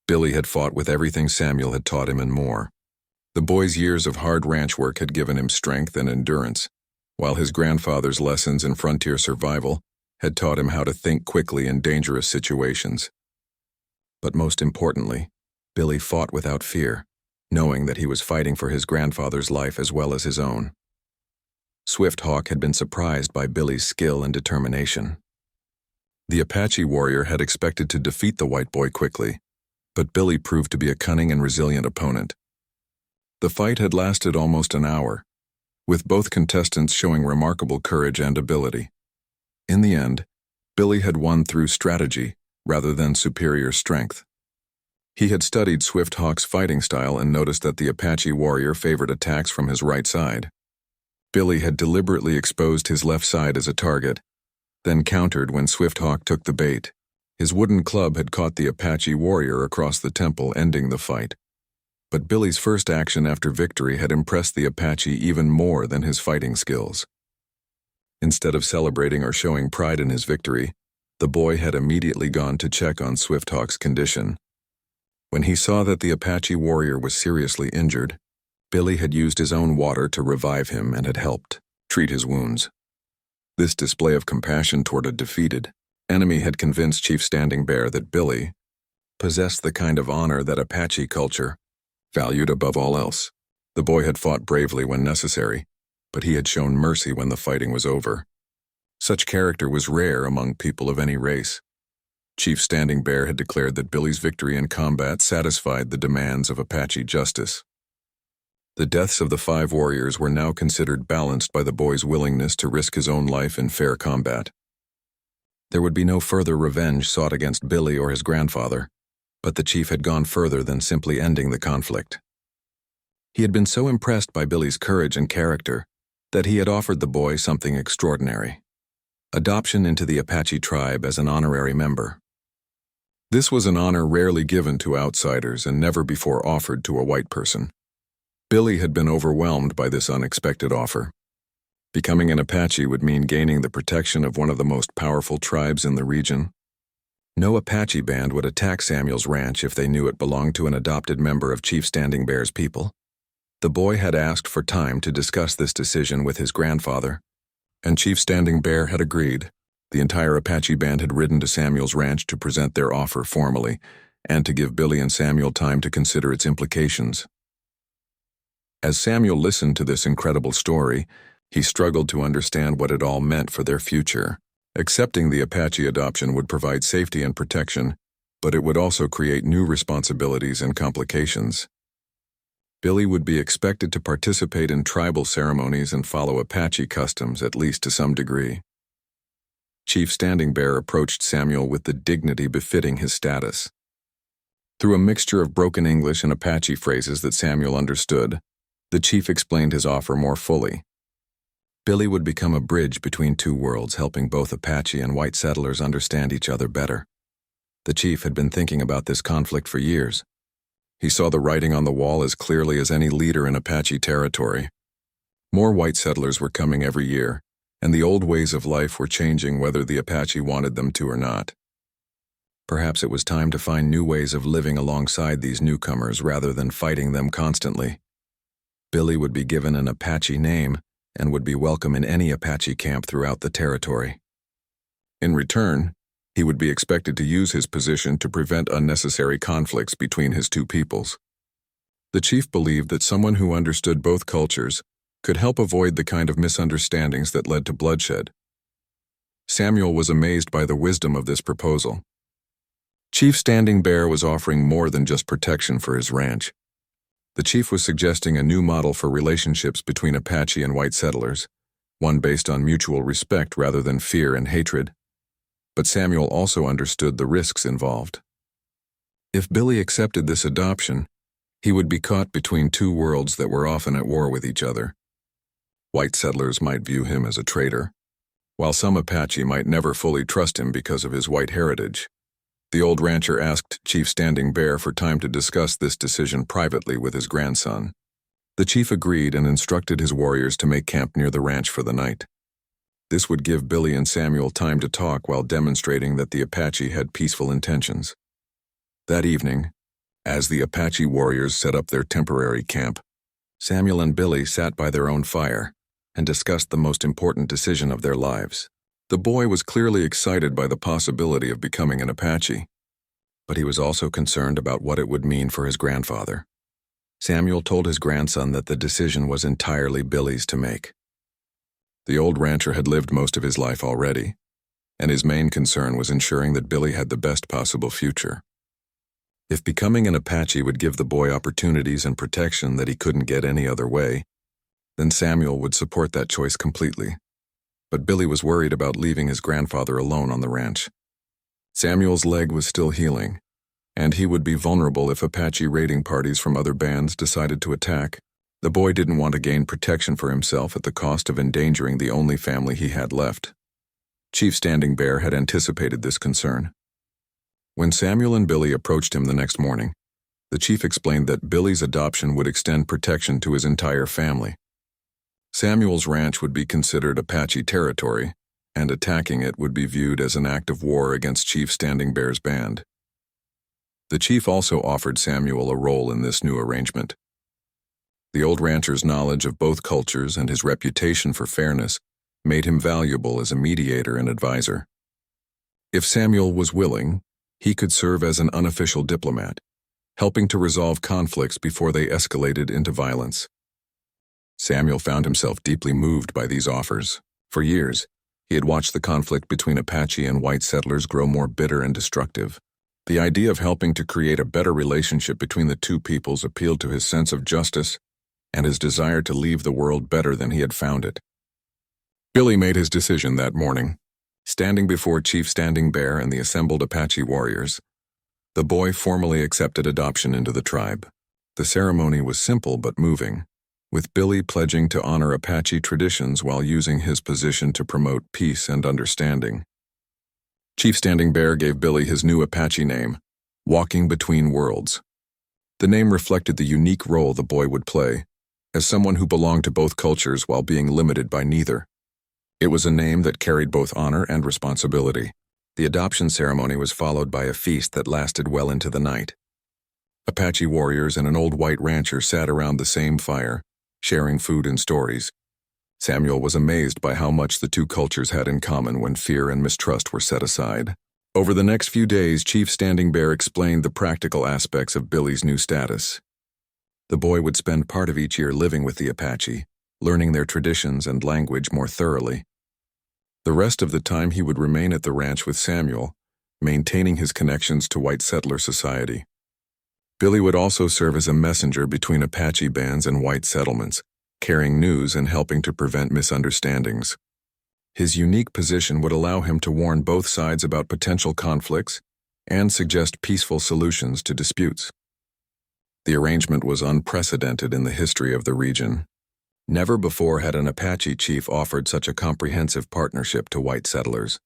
Speaker 1: Billy had fought with everything Samuel had taught him and more. The boy's years of hard ranch work had given him strength and endurance, while his grandfather's lessons in frontier survival had taught him how to think quickly in dangerous situations. But most importantly, Billy fought without fear, knowing that he was fighting for his grandfather's life as well as his own. Swifthawk had been surprised by Billy's skill and determination. The Apache warrior had expected to defeat the white boy quickly, but Billy proved to be a cunning and resilient opponent. The fight had lasted almost an hour, with both contestants showing remarkable courage and ability. In the end, Billy had won through strategy rather than superior strength. He had studied Swifthawk's fighting style and noticed that the Apache warrior favored attacks from his right side. Billy had deliberately exposed his left side as a target, then countered when Swifthawk took the bait. His wooden club had caught the Apache warrior across the temple, ending the fight. But Billy's first action after victory had impressed the Apache even more than his fighting skills. Instead of celebrating or showing pride in his victory, the boy had immediately gone to check on Swifthawk's condition. When he saw that the Apache warrior was seriously injured, Billy had used his own water to revive him and had helped treat his wounds. This display of compassion toward a defeated enemy had convinced Chief Standing Bear that Billy possessed the kind of honor that Apache culture valued above all else. The boy had fought bravely when necessary, but he had shown mercy when the fighting was over. Such character was rare among people of any race. Chief Standing Bear had declared that Billy's victory in combat satisfied the demands of Apache justice. The deaths of the 5 warriors were now considered balanced by the boy's willingness to risk his own life in fair combat. There would be no further revenge sought against Billy or his grandfather, but the chief had gone further than simply ending the conflict. He had been so impressed by Billy's courage and character that he had offered the boy something extraordinary: adoption into the Apache tribe as an honorary member. This was an honor rarely given to outsiders and never before offered to a white person. Billy had been overwhelmed by this unexpected offer. Becoming an Apache would mean gaining the protection of one of the most powerful tribes in the region. No Apache band would attack Samuel's ranch if they knew it belonged to an adopted member of Chief Standing Bear's people. The boy had asked for time to discuss this decision with his grandfather, and Chief Standing Bear had agreed. The entire Apache band had ridden to Samuel's ranch to present their offer formally, and to give Billy and Samuel time to consider its implications. As Samuel listened to this incredible story, he struggled to understand what it all meant for their future. Accepting the Apache adoption would provide safety and protection, but it would also create new responsibilities and complications. Billy would be expected to participate in tribal ceremonies and follow Apache customs, at least to some degree. Chief Standing Bear approached Samuel with the dignity befitting his status. Through a mixture of broken English and Apache phrases that Samuel understood, the chief explained his offer more fully. Billy would become a bridge between 2 worlds, helping both Apache and white settlers understand each other better. The chief had been thinking about this conflict for years. He saw the writing on the wall as clearly as any leader in Apache territory. More white settlers were coming every year, and the old ways of life were changing whether the Apache wanted them to or not. Perhaps it was time to find new ways of living alongside these newcomers rather than fighting them constantly. Billy would be given an Apache name and would be welcome in any Apache camp throughout the territory. In return, he would be expected to use his position to prevent unnecessary conflicts between his 2 peoples. The chief believed that someone who understood both cultures could help avoid the kind of misunderstandings that led to bloodshed. Samuel was amazed by the wisdom of this proposal. Chief Standing Bear was offering more than just protection for his ranch. The chief was suggesting a new model for relationships between Apache and white settlers, one based on mutual respect rather than fear and hatred. But Samuel also understood the risks involved. If Billy accepted this adoption, he would be caught between 2 worlds that were often at war with each other. White settlers might view him as a traitor, while some Apache might never fully trust him because of his white heritage. The old rancher asked Chief Standing Bear for time to discuss this decision privately with his grandson. The chief agreed and instructed his warriors to make camp near the ranch for the night. This would give Billy and Samuel time to talk while demonstrating that the Apache had peaceful intentions. That evening, as the Apache warriors set up their temporary camp, Samuel and Billy sat by their own fire and discussed the most important decision of their lives. The boy was clearly excited by the possibility of becoming an Apache, but he was also concerned about what it would mean for his grandfather. Samuel told his grandson that the decision was entirely Billy's to make. The old rancher had lived most of his life already, and his main concern was ensuring that Billy had the best possible future. If becoming an Apache would give the boy opportunities and protection that he couldn't get any other way, then Samuel would support that choice completely. But Billy was worried about leaving his grandfather alone on the ranch. Samuel's leg was still healing, and he would be vulnerable if Apache raiding parties from other bands decided to attack. The boy didn't want to gain protection for himself at the cost of endangering the only family he had left. Chief Standing Bear had anticipated this concern. When Samuel and Billy approached him the next morning, the chief explained that Billy's adoption would extend protection to his entire family. Samuel's ranch would be considered Apache territory, and attacking it would be viewed as an act of war against Chief Standing Bear's band. The chief also offered Samuel a role in this new arrangement. The old rancher's knowledge of both cultures and his reputation for fairness made him valuable as a mediator and advisor. If Samuel was willing, he could serve as an unofficial diplomat, helping to resolve conflicts before they escalated into violence. Samuel found himself deeply moved by these offers. For years, He had watched the conflict between Apache and white settlers grow more bitter and destructive. The idea of helping to create a better relationship between the two peoples appealed to his sense of justice and his desire to leave the world better than he had found it. Billy made his decision that morning. Standing before Chief Standing Bear and the assembled Apache warriors, the boy formally accepted adoption into the tribe. The ceremony was simple but moving, with Billy pledging to honor Apache traditions while using his position to promote peace and understanding. Chief Standing Bear gave Billy his new Apache name, Walking Between Worlds. The name reflected the unique role the boy would play, as someone who belonged to both cultures while being limited by neither. It was a name that carried both honor and responsibility. The adoption ceremony was followed by a feast that lasted well into the night. Apache warriors and an old white rancher sat around the same fire, sharing food and stories. Samuel was amazed by how much the two cultures had in common when fear and mistrust were set aside. Over the next few days, Chief Standing Bear explained the practical aspects of Billy's new status. The boy would spend part of each year living with the Apache, learning their traditions and language more thoroughly. The rest of the time he would remain at the ranch with Samuel, maintaining his connections to white settler society. Billy would also serve as a messenger between Apache bands and white settlements, carrying news and helping to prevent misunderstandings. His unique position would allow him to warn both sides about potential conflicts and suggest peaceful solutions to disputes. The arrangement was unprecedented in the history of the region. Never before had an Apache chief offered such a comprehensive partnership to white settlers.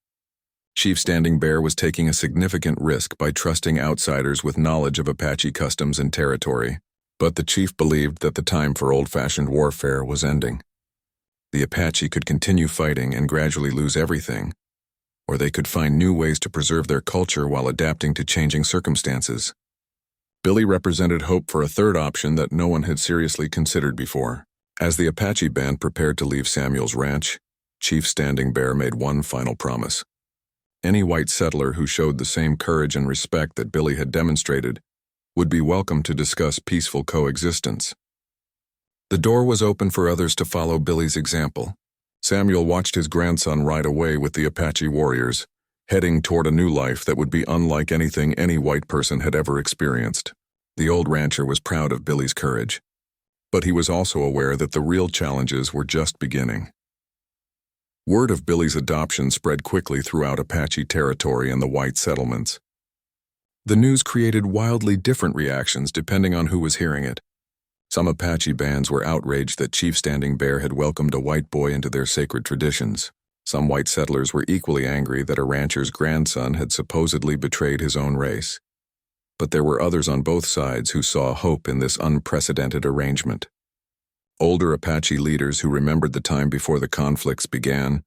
Speaker 1: Chief Standing Bear was taking a significant risk by trusting outsiders with knowledge of Apache customs and territory, but the chief believed that the time for old-fashioned warfare was ending. The Apache could continue fighting and gradually lose everything, or they could find new ways to preserve their culture while adapting to changing circumstances. Billy represented hope for a third option that no one had seriously considered before. As the Apache band prepared to leave Samuel's ranch, Chief Standing Bear made one final promise. Any white settler who showed the same courage and respect that Billy had demonstrated would be welcome to discuss peaceful coexistence. The door was open for others to follow Billy's example. Samuel watched his grandson ride away with the Apache warriors, heading toward a new life that would be unlike anything any white person had ever experienced. The old rancher was proud of Billy's courage, but he was also aware that the real challenges were just beginning. Word of Billy's adoption spread quickly throughout Apache territory and the white settlements. The news created wildly different reactions depending on who was hearing it. Some Apache bands were outraged that Chief Standing Bear had welcomed a white boy into their sacred traditions. Some white settlers were equally angry that a rancher's grandson had supposedly betrayed his own race. But there were others on both sides who saw hope in this unprecedented arrangement. Older Apache leaders who remembered the time before the conflicts began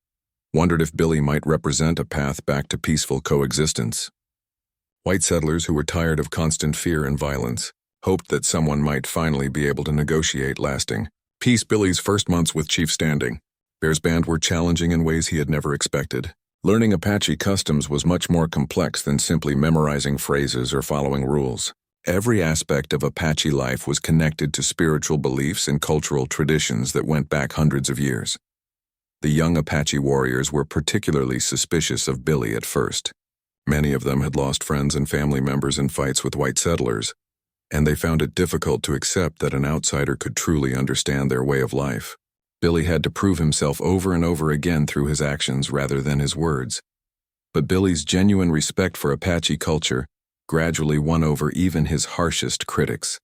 Speaker 1: wondered if Billy might represent a path back to peaceful coexistence. White settlers who were tired of constant fear and violence hoped that someone might finally be able to negotiate lasting peace. Billy's first months with Chief Standing Bear's band were challenging in ways he had never expected. Learning Apache customs was much more complex than simply memorizing phrases or following rules. Every aspect of Apache life was connected to spiritual beliefs and cultural traditions that went back hundreds of years. The young Apache warriors were particularly suspicious of Billy at first. Many of them had lost friends and family members in fights with white settlers, and they found it difficult to accept that an outsider could truly understand their way of life. Billy had to prove himself over and over again through his actions rather than his words. But Billy's genuine respect for Apache culture gradually won over even his harshest critics.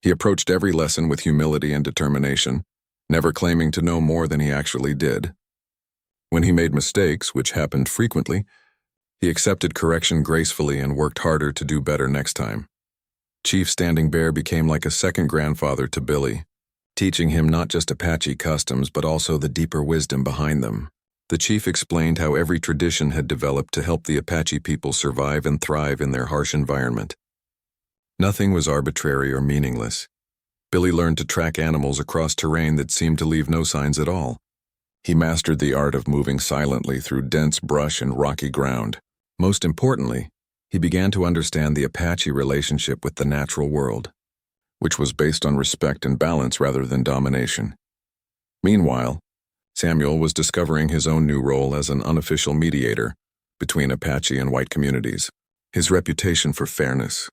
Speaker 1: He approached every lesson with humility and determination, never claiming to know more than he actually did. When he made mistakes, which happened frequently, he accepted correction gracefully and worked harder to do better next time. Chief Standing Bear became like a second grandfather to Billy, teaching him not just Apache customs but also the deeper wisdom behind them. The chief explained how every tradition had developed to help the Apache people survive and thrive in their harsh environment. Nothing was arbitrary or meaningless. Billy learned to track animals across terrain that seemed to leave no signs at all. He mastered the art of moving silently through dense brush and rocky ground. Most importantly, he began to understand the Apache relationship with the natural world, which was based on respect and balance rather than domination. Meanwhile, Samuel was discovering his own new role as an unofficial mediator between Apache and white communities. His reputation for fairness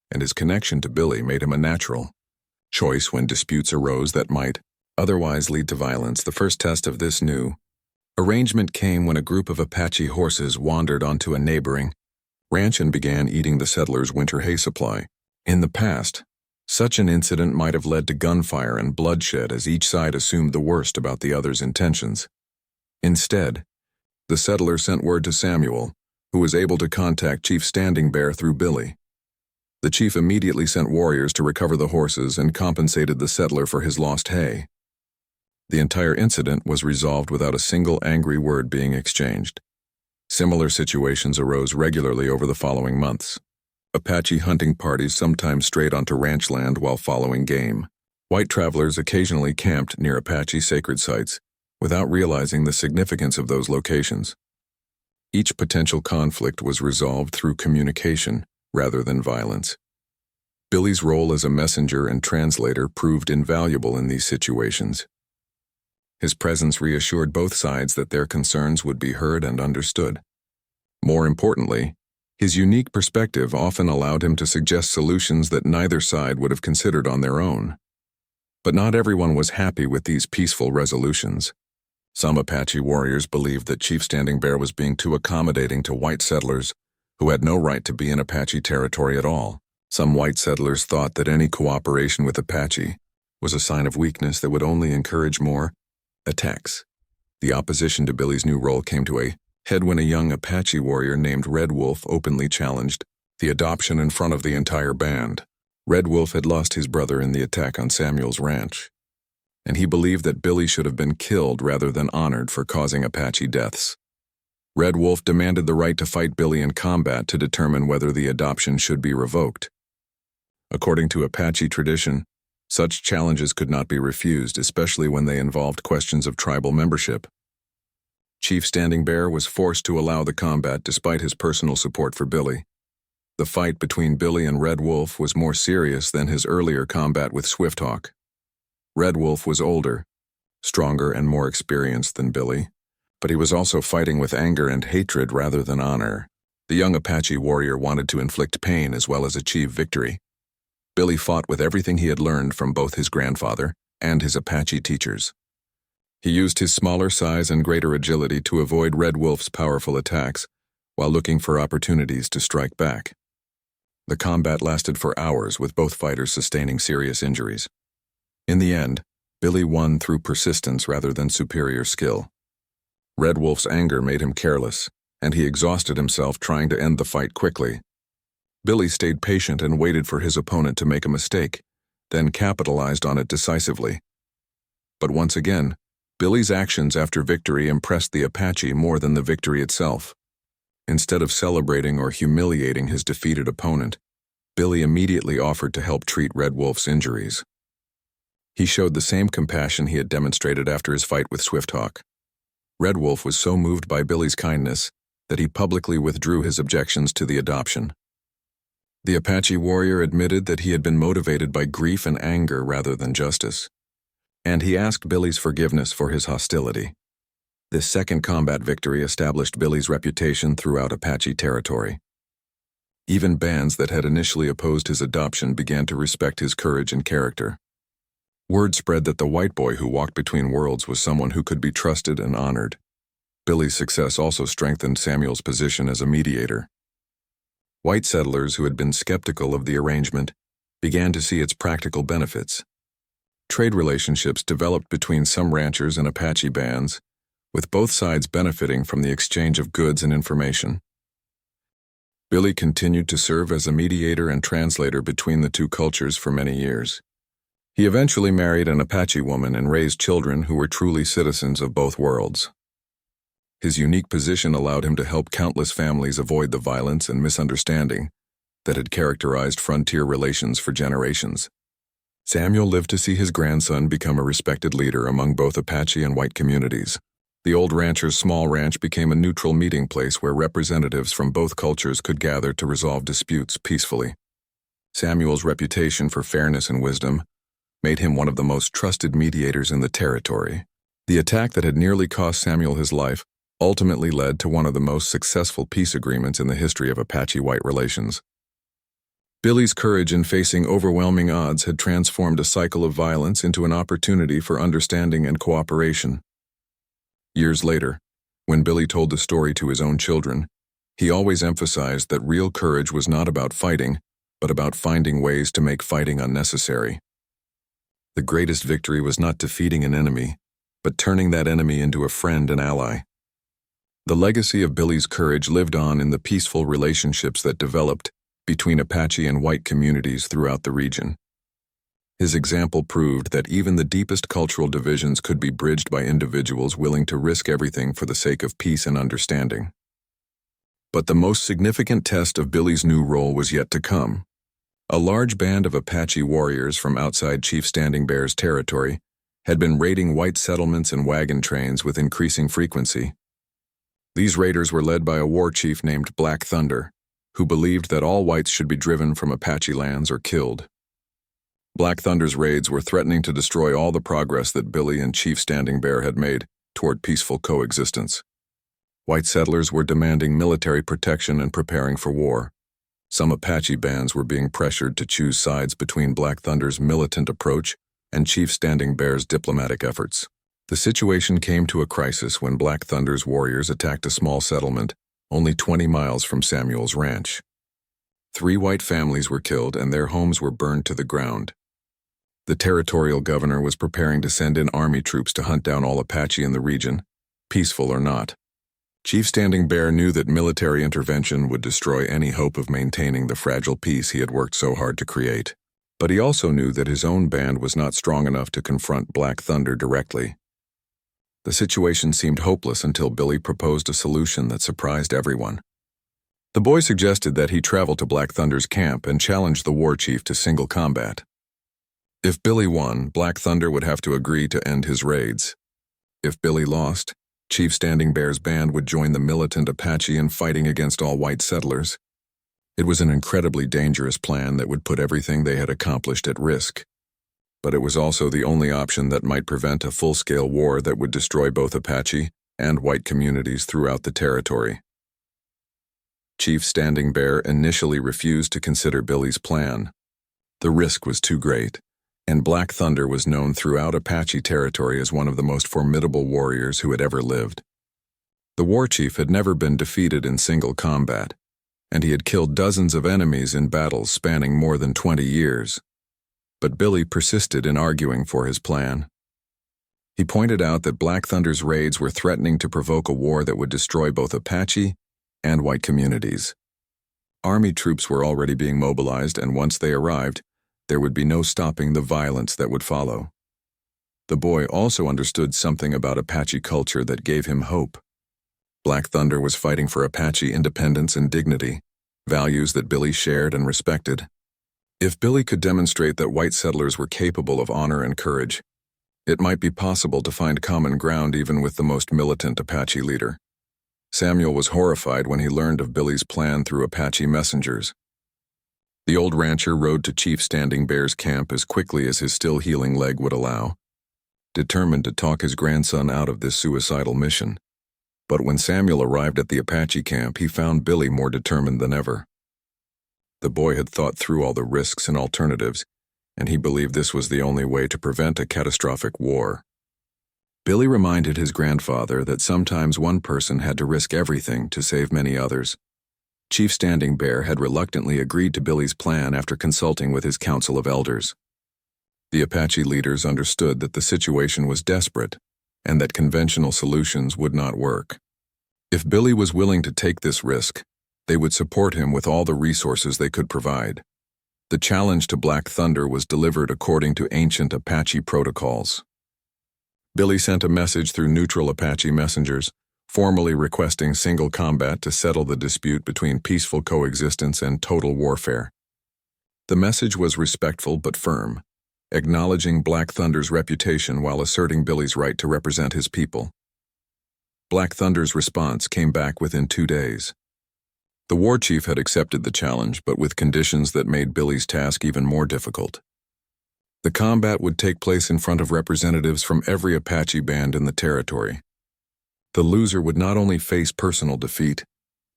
Speaker 1: and his connection to Billy made him a natural choice when disputes arose that might otherwise lead to violence. The first test of this new arrangement came when a group of Apache horses wandered onto a neighboring ranch and began eating the settlers' winter hay supply. In the past, such an incident might have led to gunfire and bloodshed as each side assumed the worst about the other's intentions. Instead, the settler sent word to Samuel, who was able to contact Chief Standing Bear through Billy. The chief immediately sent warriors to recover the horses and compensated the settler for his lost hay. The entire incident was resolved without a single angry word being exchanged. Similar situations arose regularly over the following months. Apache hunting parties sometimes strayed onto ranch land while following game. White travelers occasionally camped near Apache sacred sites without realizing the significance of those locations. Each potential conflict was resolved through communication rather than violence. Billy's role as a messenger and translator proved invaluable in these situations. His presence reassured both sides that their concerns would be heard and understood. More importantly, his unique perspective often allowed him to suggest solutions that neither side would have considered on their own. But not everyone was happy with these peaceful resolutions. Some Apache warriors believed that Chief Standing Bear was being too accommodating to white settlers who had no right to be in Apache territory at all. Some white settlers thought that any cooperation with Apache was a sign of weakness that would only encourage more attacks. The opposition to Billy's new role came to a head when a young Apache warrior named Red Wolf openly challenged the adoption in front of the entire band. Red Wolf had lost his brother in the attack on Samuel's ranch, and he believed that Billy should have been killed rather than honored for causing Apache deaths. Red Wolf demanded the right to fight Billy in combat to determine whether the adoption should be revoked. According to Apache tradition, such challenges could not be refused, especially when they involved questions of tribal membership. Chief Standing Bear was forced to allow the combat despite his personal support for Billy. The fight between Billy and Red Wolf was more serious than his earlier combat with Swifthawk. Red Wolf was older, stronger, and more experienced than Billy, but he was also fighting with anger and hatred rather than honor. The young Apache warrior wanted to inflict pain as well as achieve victory. Billy fought with everything he had learned from both his grandfather and his Apache teachers. He used his smaller size and greater agility to avoid Red Wolf's powerful attacks while looking for opportunities to strike back. The combat lasted for hours, with both fighters sustaining serious injuries. In the end, Billy won through persistence rather than superior skill. Red Wolf's anger made him careless, and he exhausted himself trying to end the fight quickly. Billy stayed patient and waited for his opponent to make a mistake, then capitalized on it decisively. But once again, Billy's actions after victory impressed the Apache more than the victory itself. Instead of celebrating or humiliating his defeated opponent, Billy immediately offered to help treat Red Wolf's injuries. He showed the same compassion he had demonstrated after his fight with Swifthawk. Red Wolf was so moved by Billy's kindness that he publicly withdrew his objections to the adoption. The Apache warrior admitted that he had been motivated by grief and anger rather than justice, and he asked Billy's forgiveness for his hostility. This second combat victory established Billy's reputation throughout Apache territory. Even bands that had initially opposed his adoption began to respect his courage and character. Word spread that the white boy who walked between worlds was someone who could be trusted and honored. Billy's success also strengthened Samuel's position as a mediator. White settlers who had been skeptical of the arrangement began to see its practical benefits. Trade relationships developed between some ranchers and Apache bands, with both sides benefiting from the exchange of goods and information. Billy continued to serve as a mediator and translator between the two cultures for many years. He eventually married an Apache woman and raised children who were truly citizens of both worlds. His unique position allowed him to help countless families avoid the violence and misunderstanding that had characterized frontier relations for generations. Samuel lived to see his grandson become a respected leader among both Apache and white communities. The old rancher's small ranch became a neutral meeting place where representatives from both cultures could gather to resolve disputes peacefully. Samuel's reputation for fairness and wisdom made him one of the most trusted mediators in the territory. The attack that had nearly cost Samuel his life ultimately led to one of the most successful peace agreements in the history of Apache-white relations. Billy's courage in facing overwhelming odds had transformed a cycle of violence into an opportunity for understanding and cooperation. Years later, when Billy told the story to his own children, he always emphasized that real courage was not about fighting, but about finding ways to make fighting unnecessary. The greatest victory was not defeating an enemy, but turning that enemy into a friend and ally. The legacy of Billy's courage lived on in the peaceful relationships that developed between Apache and white communities throughout the region. His example proved that even the deepest cultural divisions could be bridged by individuals willing to risk everything for the sake of peace and understanding. But the most significant test of Billy's new role was yet to come. A large band of Apache warriors from outside Chief Standing Bear's territory had been raiding white settlements and wagon trains with increasing frequency. These raiders were led by a war chief named Black Thunder, who believed that all whites should be driven from Apache lands or killed. Black Thunder's raids were threatening to destroy all the progress that Billy and Chief Standing Bear had made toward peaceful coexistence. White settlers were demanding military protection and preparing for war. Some Apache bands were being pressured to choose sides between Black Thunder's militant approach and Chief Standing Bear's diplomatic efforts. The situation came to a crisis when Black Thunder's warriors attacked a small settlement only 20 miles from Samuel's ranch. 3 white families were killed and their homes were burned to the ground. The territorial governor was preparing to send in army troops to hunt down all Apache in the region, peaceful or not. Chief Standing Bear knew that military intervention would destroy any hope of maintaining the fragile peace he had worked so hard to create. But he also knew that his own band was not strong enough to confront Black Thunder directly. The situation seemed hopeless until Billy proposed a solution that surprised everyone. The boy suggested that he travel to Black Thunder's camp and challenge the war chief to single combat. If Billy won, Black Thunder would have to agree to end his raids. If Billy lost, Chief Standing Bear's band would join the militant Apache in fighting against all white settlers. It was an incredibly dangerous plan that would put everything they had accomplished at risk. But it was also the only option that might prevent a full-scale war that would destroy both Apache and white communities throughout the territory. Chief Standing Bear initially refused to consider Billy's plan. The risk was too great, and Black Thunder was known throughout Apache territory as one of the most formidable warriors who had ever lived. The war chief had never been defeated in single combat, and he had killed dozens of enemies in battles spanning more than 20 years. But Billy persisted in arguing for his plan. He pointed out that Black Thunder's raids were threatening to provoke a war that would destroy both Apache and white communities. Army troops were already being mobilized, and once they arrived, there would be no stopping the violence that would follow. The boy also understood something about Apache culture that gave him hope. Black Thunder was fighting for Apache independence and dignity, values that Billy shared and respected. If Billy could demonstrate that white settlers were capable of honor and courage, it might be possible to find common ground even with the most militant Apache leader. Samuel was horrified when he learned of Billy's plan through Apache messengers. The old rancher rode to Chief Standing Bear's camp as quickly as his still-healing leg would allow, determined to talk his grandson out of this suicidal mission. But when Samuel arrived at the Apache camp, he found Billy more determined than ever. The boy had thought through all the risks and alternatives, and he believed this was the only way to prevent a catastrophic war. Billy reminded his grandfather that sometimes one person had to risk everything to save many others. Chief Standing Bear had reluctantly agreed to Billy's plan after consulting with his council of elders. The Apache leaders understood that the situation was desperate and that conventional solutions would not work. If Billy was willing to take this risk, they would support him with all the resources they could provide. The challenge to Black Thunder was delivered according to ancient Apache protocols. Billy sent a message through neutral Apache messengers, formally requesting single combat to settle the dispute between peaceful coexistence and total warfare. The message was respectful but firm, acknowledging Black Thunder's reputation while asserting Billy's right to represent his people. Black Thunder's response came back within 2 days. The war chief had accepted the challenge, but with conditions that made Billy's task even more difficult. The combat would take place in front of representatives from every Apache band in the territory. The loser would not only face personal defeat,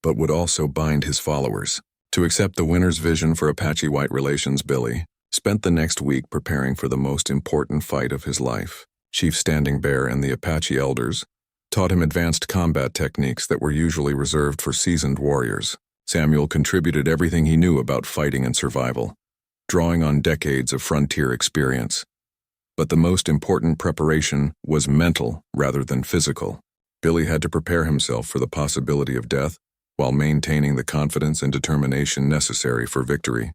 Speaker 1: but would also bind his followers. To accept the winner's vision for Apache-white relations, Billy spent the next week preparing for the most important fight of his life. Chief Standing Bear and the Apache elders taught him advanced combat techniques that were usually reserved for seasoned warriors. Samuel contributed everything he knew about fighting and survival, drawing on decades of frontier experience. But the most important preparation was mental rather than physical. Billy had to prepare himself for the possibility of death while maintaining the confidence and determination necessary for victory.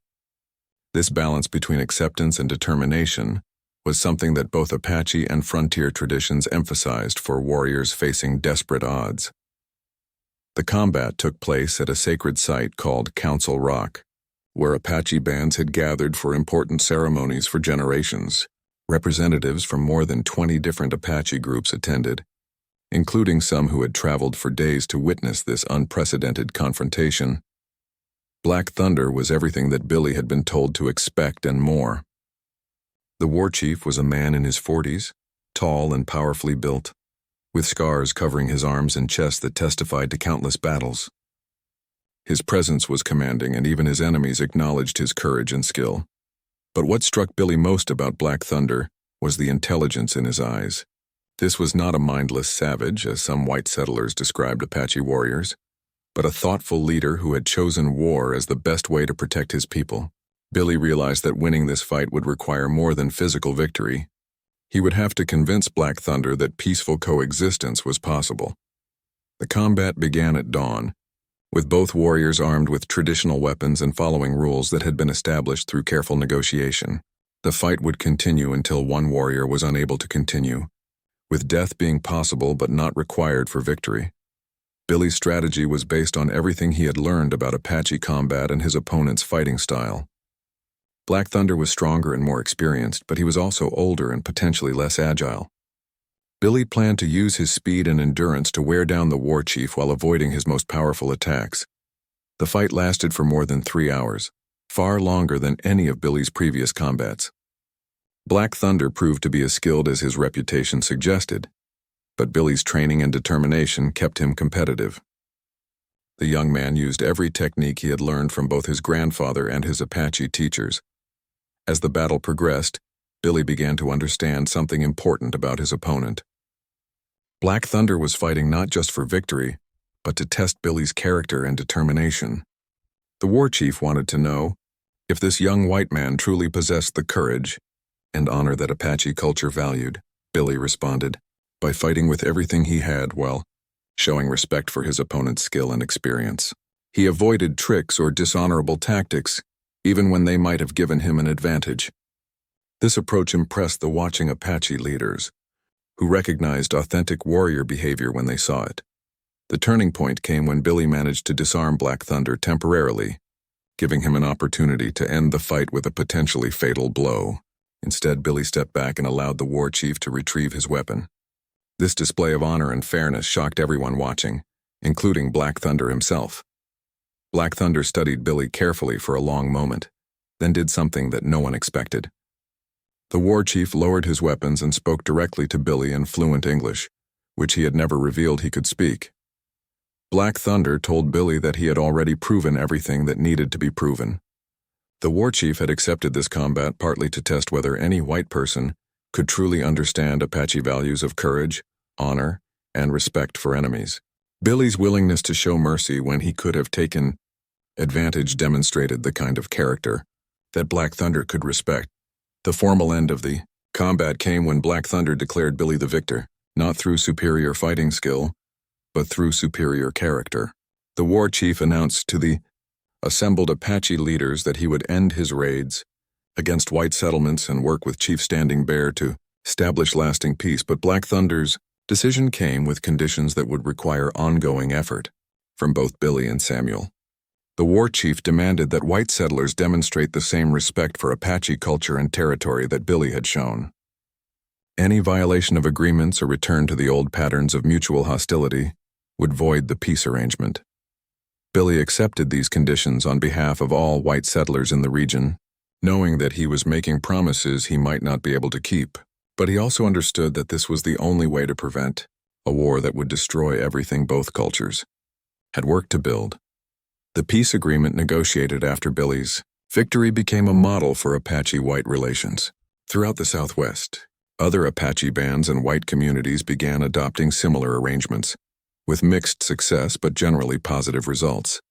Speaker 1: This balance between acceptance and determination was something that both Apache and frontier traditions emphasized for warriors facing desperate odds. The combat took place at a sacred site called Council Rock, where Apache bands had gathered for important ceremonies for generations. Representatives from more than 20 different Apache groups attended, including some who had traveled for days to witness this unprecedented confrontation. Black Thunder was everything that Billy had been told to expect and more. The war chief was a man in his 40s, tall and powerfully built, with scars covering his arms and chest that testified to countless battles. His presence was commanding, and even his enemies acknowledged his courage and skill. But what struck Billy most about Black Thunder was the intelligence in his eyes. This was not a mindless savage, as some white settlers described Apache warriors, but a thoughtful leader who had chosen war as the best way to protect his people. Billy realized that winning this fight would require more than physical victory. He would have to convince Black Thunder that peaceful coexistence was possible. The combat began at dawn, with both warriors armed with traditional weapons and following rules that had been established through careful negotiation. The fight would continue until one warrior was unable to continue, with death being possible but not required for victory. Billy's strategy was based on everything he had learned about Apache combat and his opponent's fighting style. Black Thunder was stronger and more experienced, but he was also older and potentially less agile. Billy planned to use his speed and endurance to wear down the war chief while avoiding his most powerful attacks. The fight lasted for more than 3 hours, far longer than any of Billy's previous combats. Black Thunder proved to be as skilled as his reputation suggested, but Billy's training and determination kept him competitive. The young man used every technique he had learned from both his grandfather and his Apache teachers. As the battle progressed, Billy began to understand something important about his opponent. Black Thunder was fighting not just for victory, but to test Billy's character and determination. The war chief wanted to know if this young white man truly possessed the courage and honor that Apache culture valued. Billy responded by fighting with everything he had while showing respect for his opponent's skill and experience. He avoided tricks or dishonorable tactics, even when they might have given him an advantage. This approach impressed the watching Apache leaders, who recognized authentic warrior behavior when they saw it. The turning point came when Billy managed to disarm Black Thunder temporarily, giving him an opportunity to end the fight with a potentially fatal blow. Instead, Billy stepped back and allowed the war chief to retrieve his weapon. This display of honor and fairness shocked everyone watching, including Black Thunder himself. Black Thunder studied Billy carefully for a long moment, then did something that no one expected. The war chief lowered his weapons and spoke directly to Billy in fluent English, which he had never revealed he could speak. Black Thunder told Billy that he had already proven everything that needed to be proven. The war chief had accepted this combat partly to test whether any white person could truly understand Apache values of courage, honor, and respect for enemies. Billy's willingness to show mercy when he could have taken advantage demonstrated the kind of character that Black Thunder could respect. The formal end of the combat came when Black Thunder declared Billy the victor, not through superior fighting skill, but through superior character. The war chief announced to the assembled Apache leaders that he would end his raids against white settlements and work with Chief Standing Bear to establish lasting peace, but Black Thunder's decision came with conditions that would require ongoing effort from both Billy and Samuel. The war chief demanded that white settlers demonstrate the same respect for Apache culture and territory that Billy had shown. Any violation of agreements or return to the old patterns of mutual hostility would void the peace arrangement. Billy accepted these conditions on behalf of all white settlers in the region, knowing that he was making promises he might not be able to keep. But he also understood that this was the only way to prevent a war that would destroy everything both cultures had worked to build. The peace agreement negotiated after Billy's victory became a model for Apache-white relations. Throughout the Southwest, other Apache bands and white communities began adopting similar arrangements, with mixed success but generally positive results.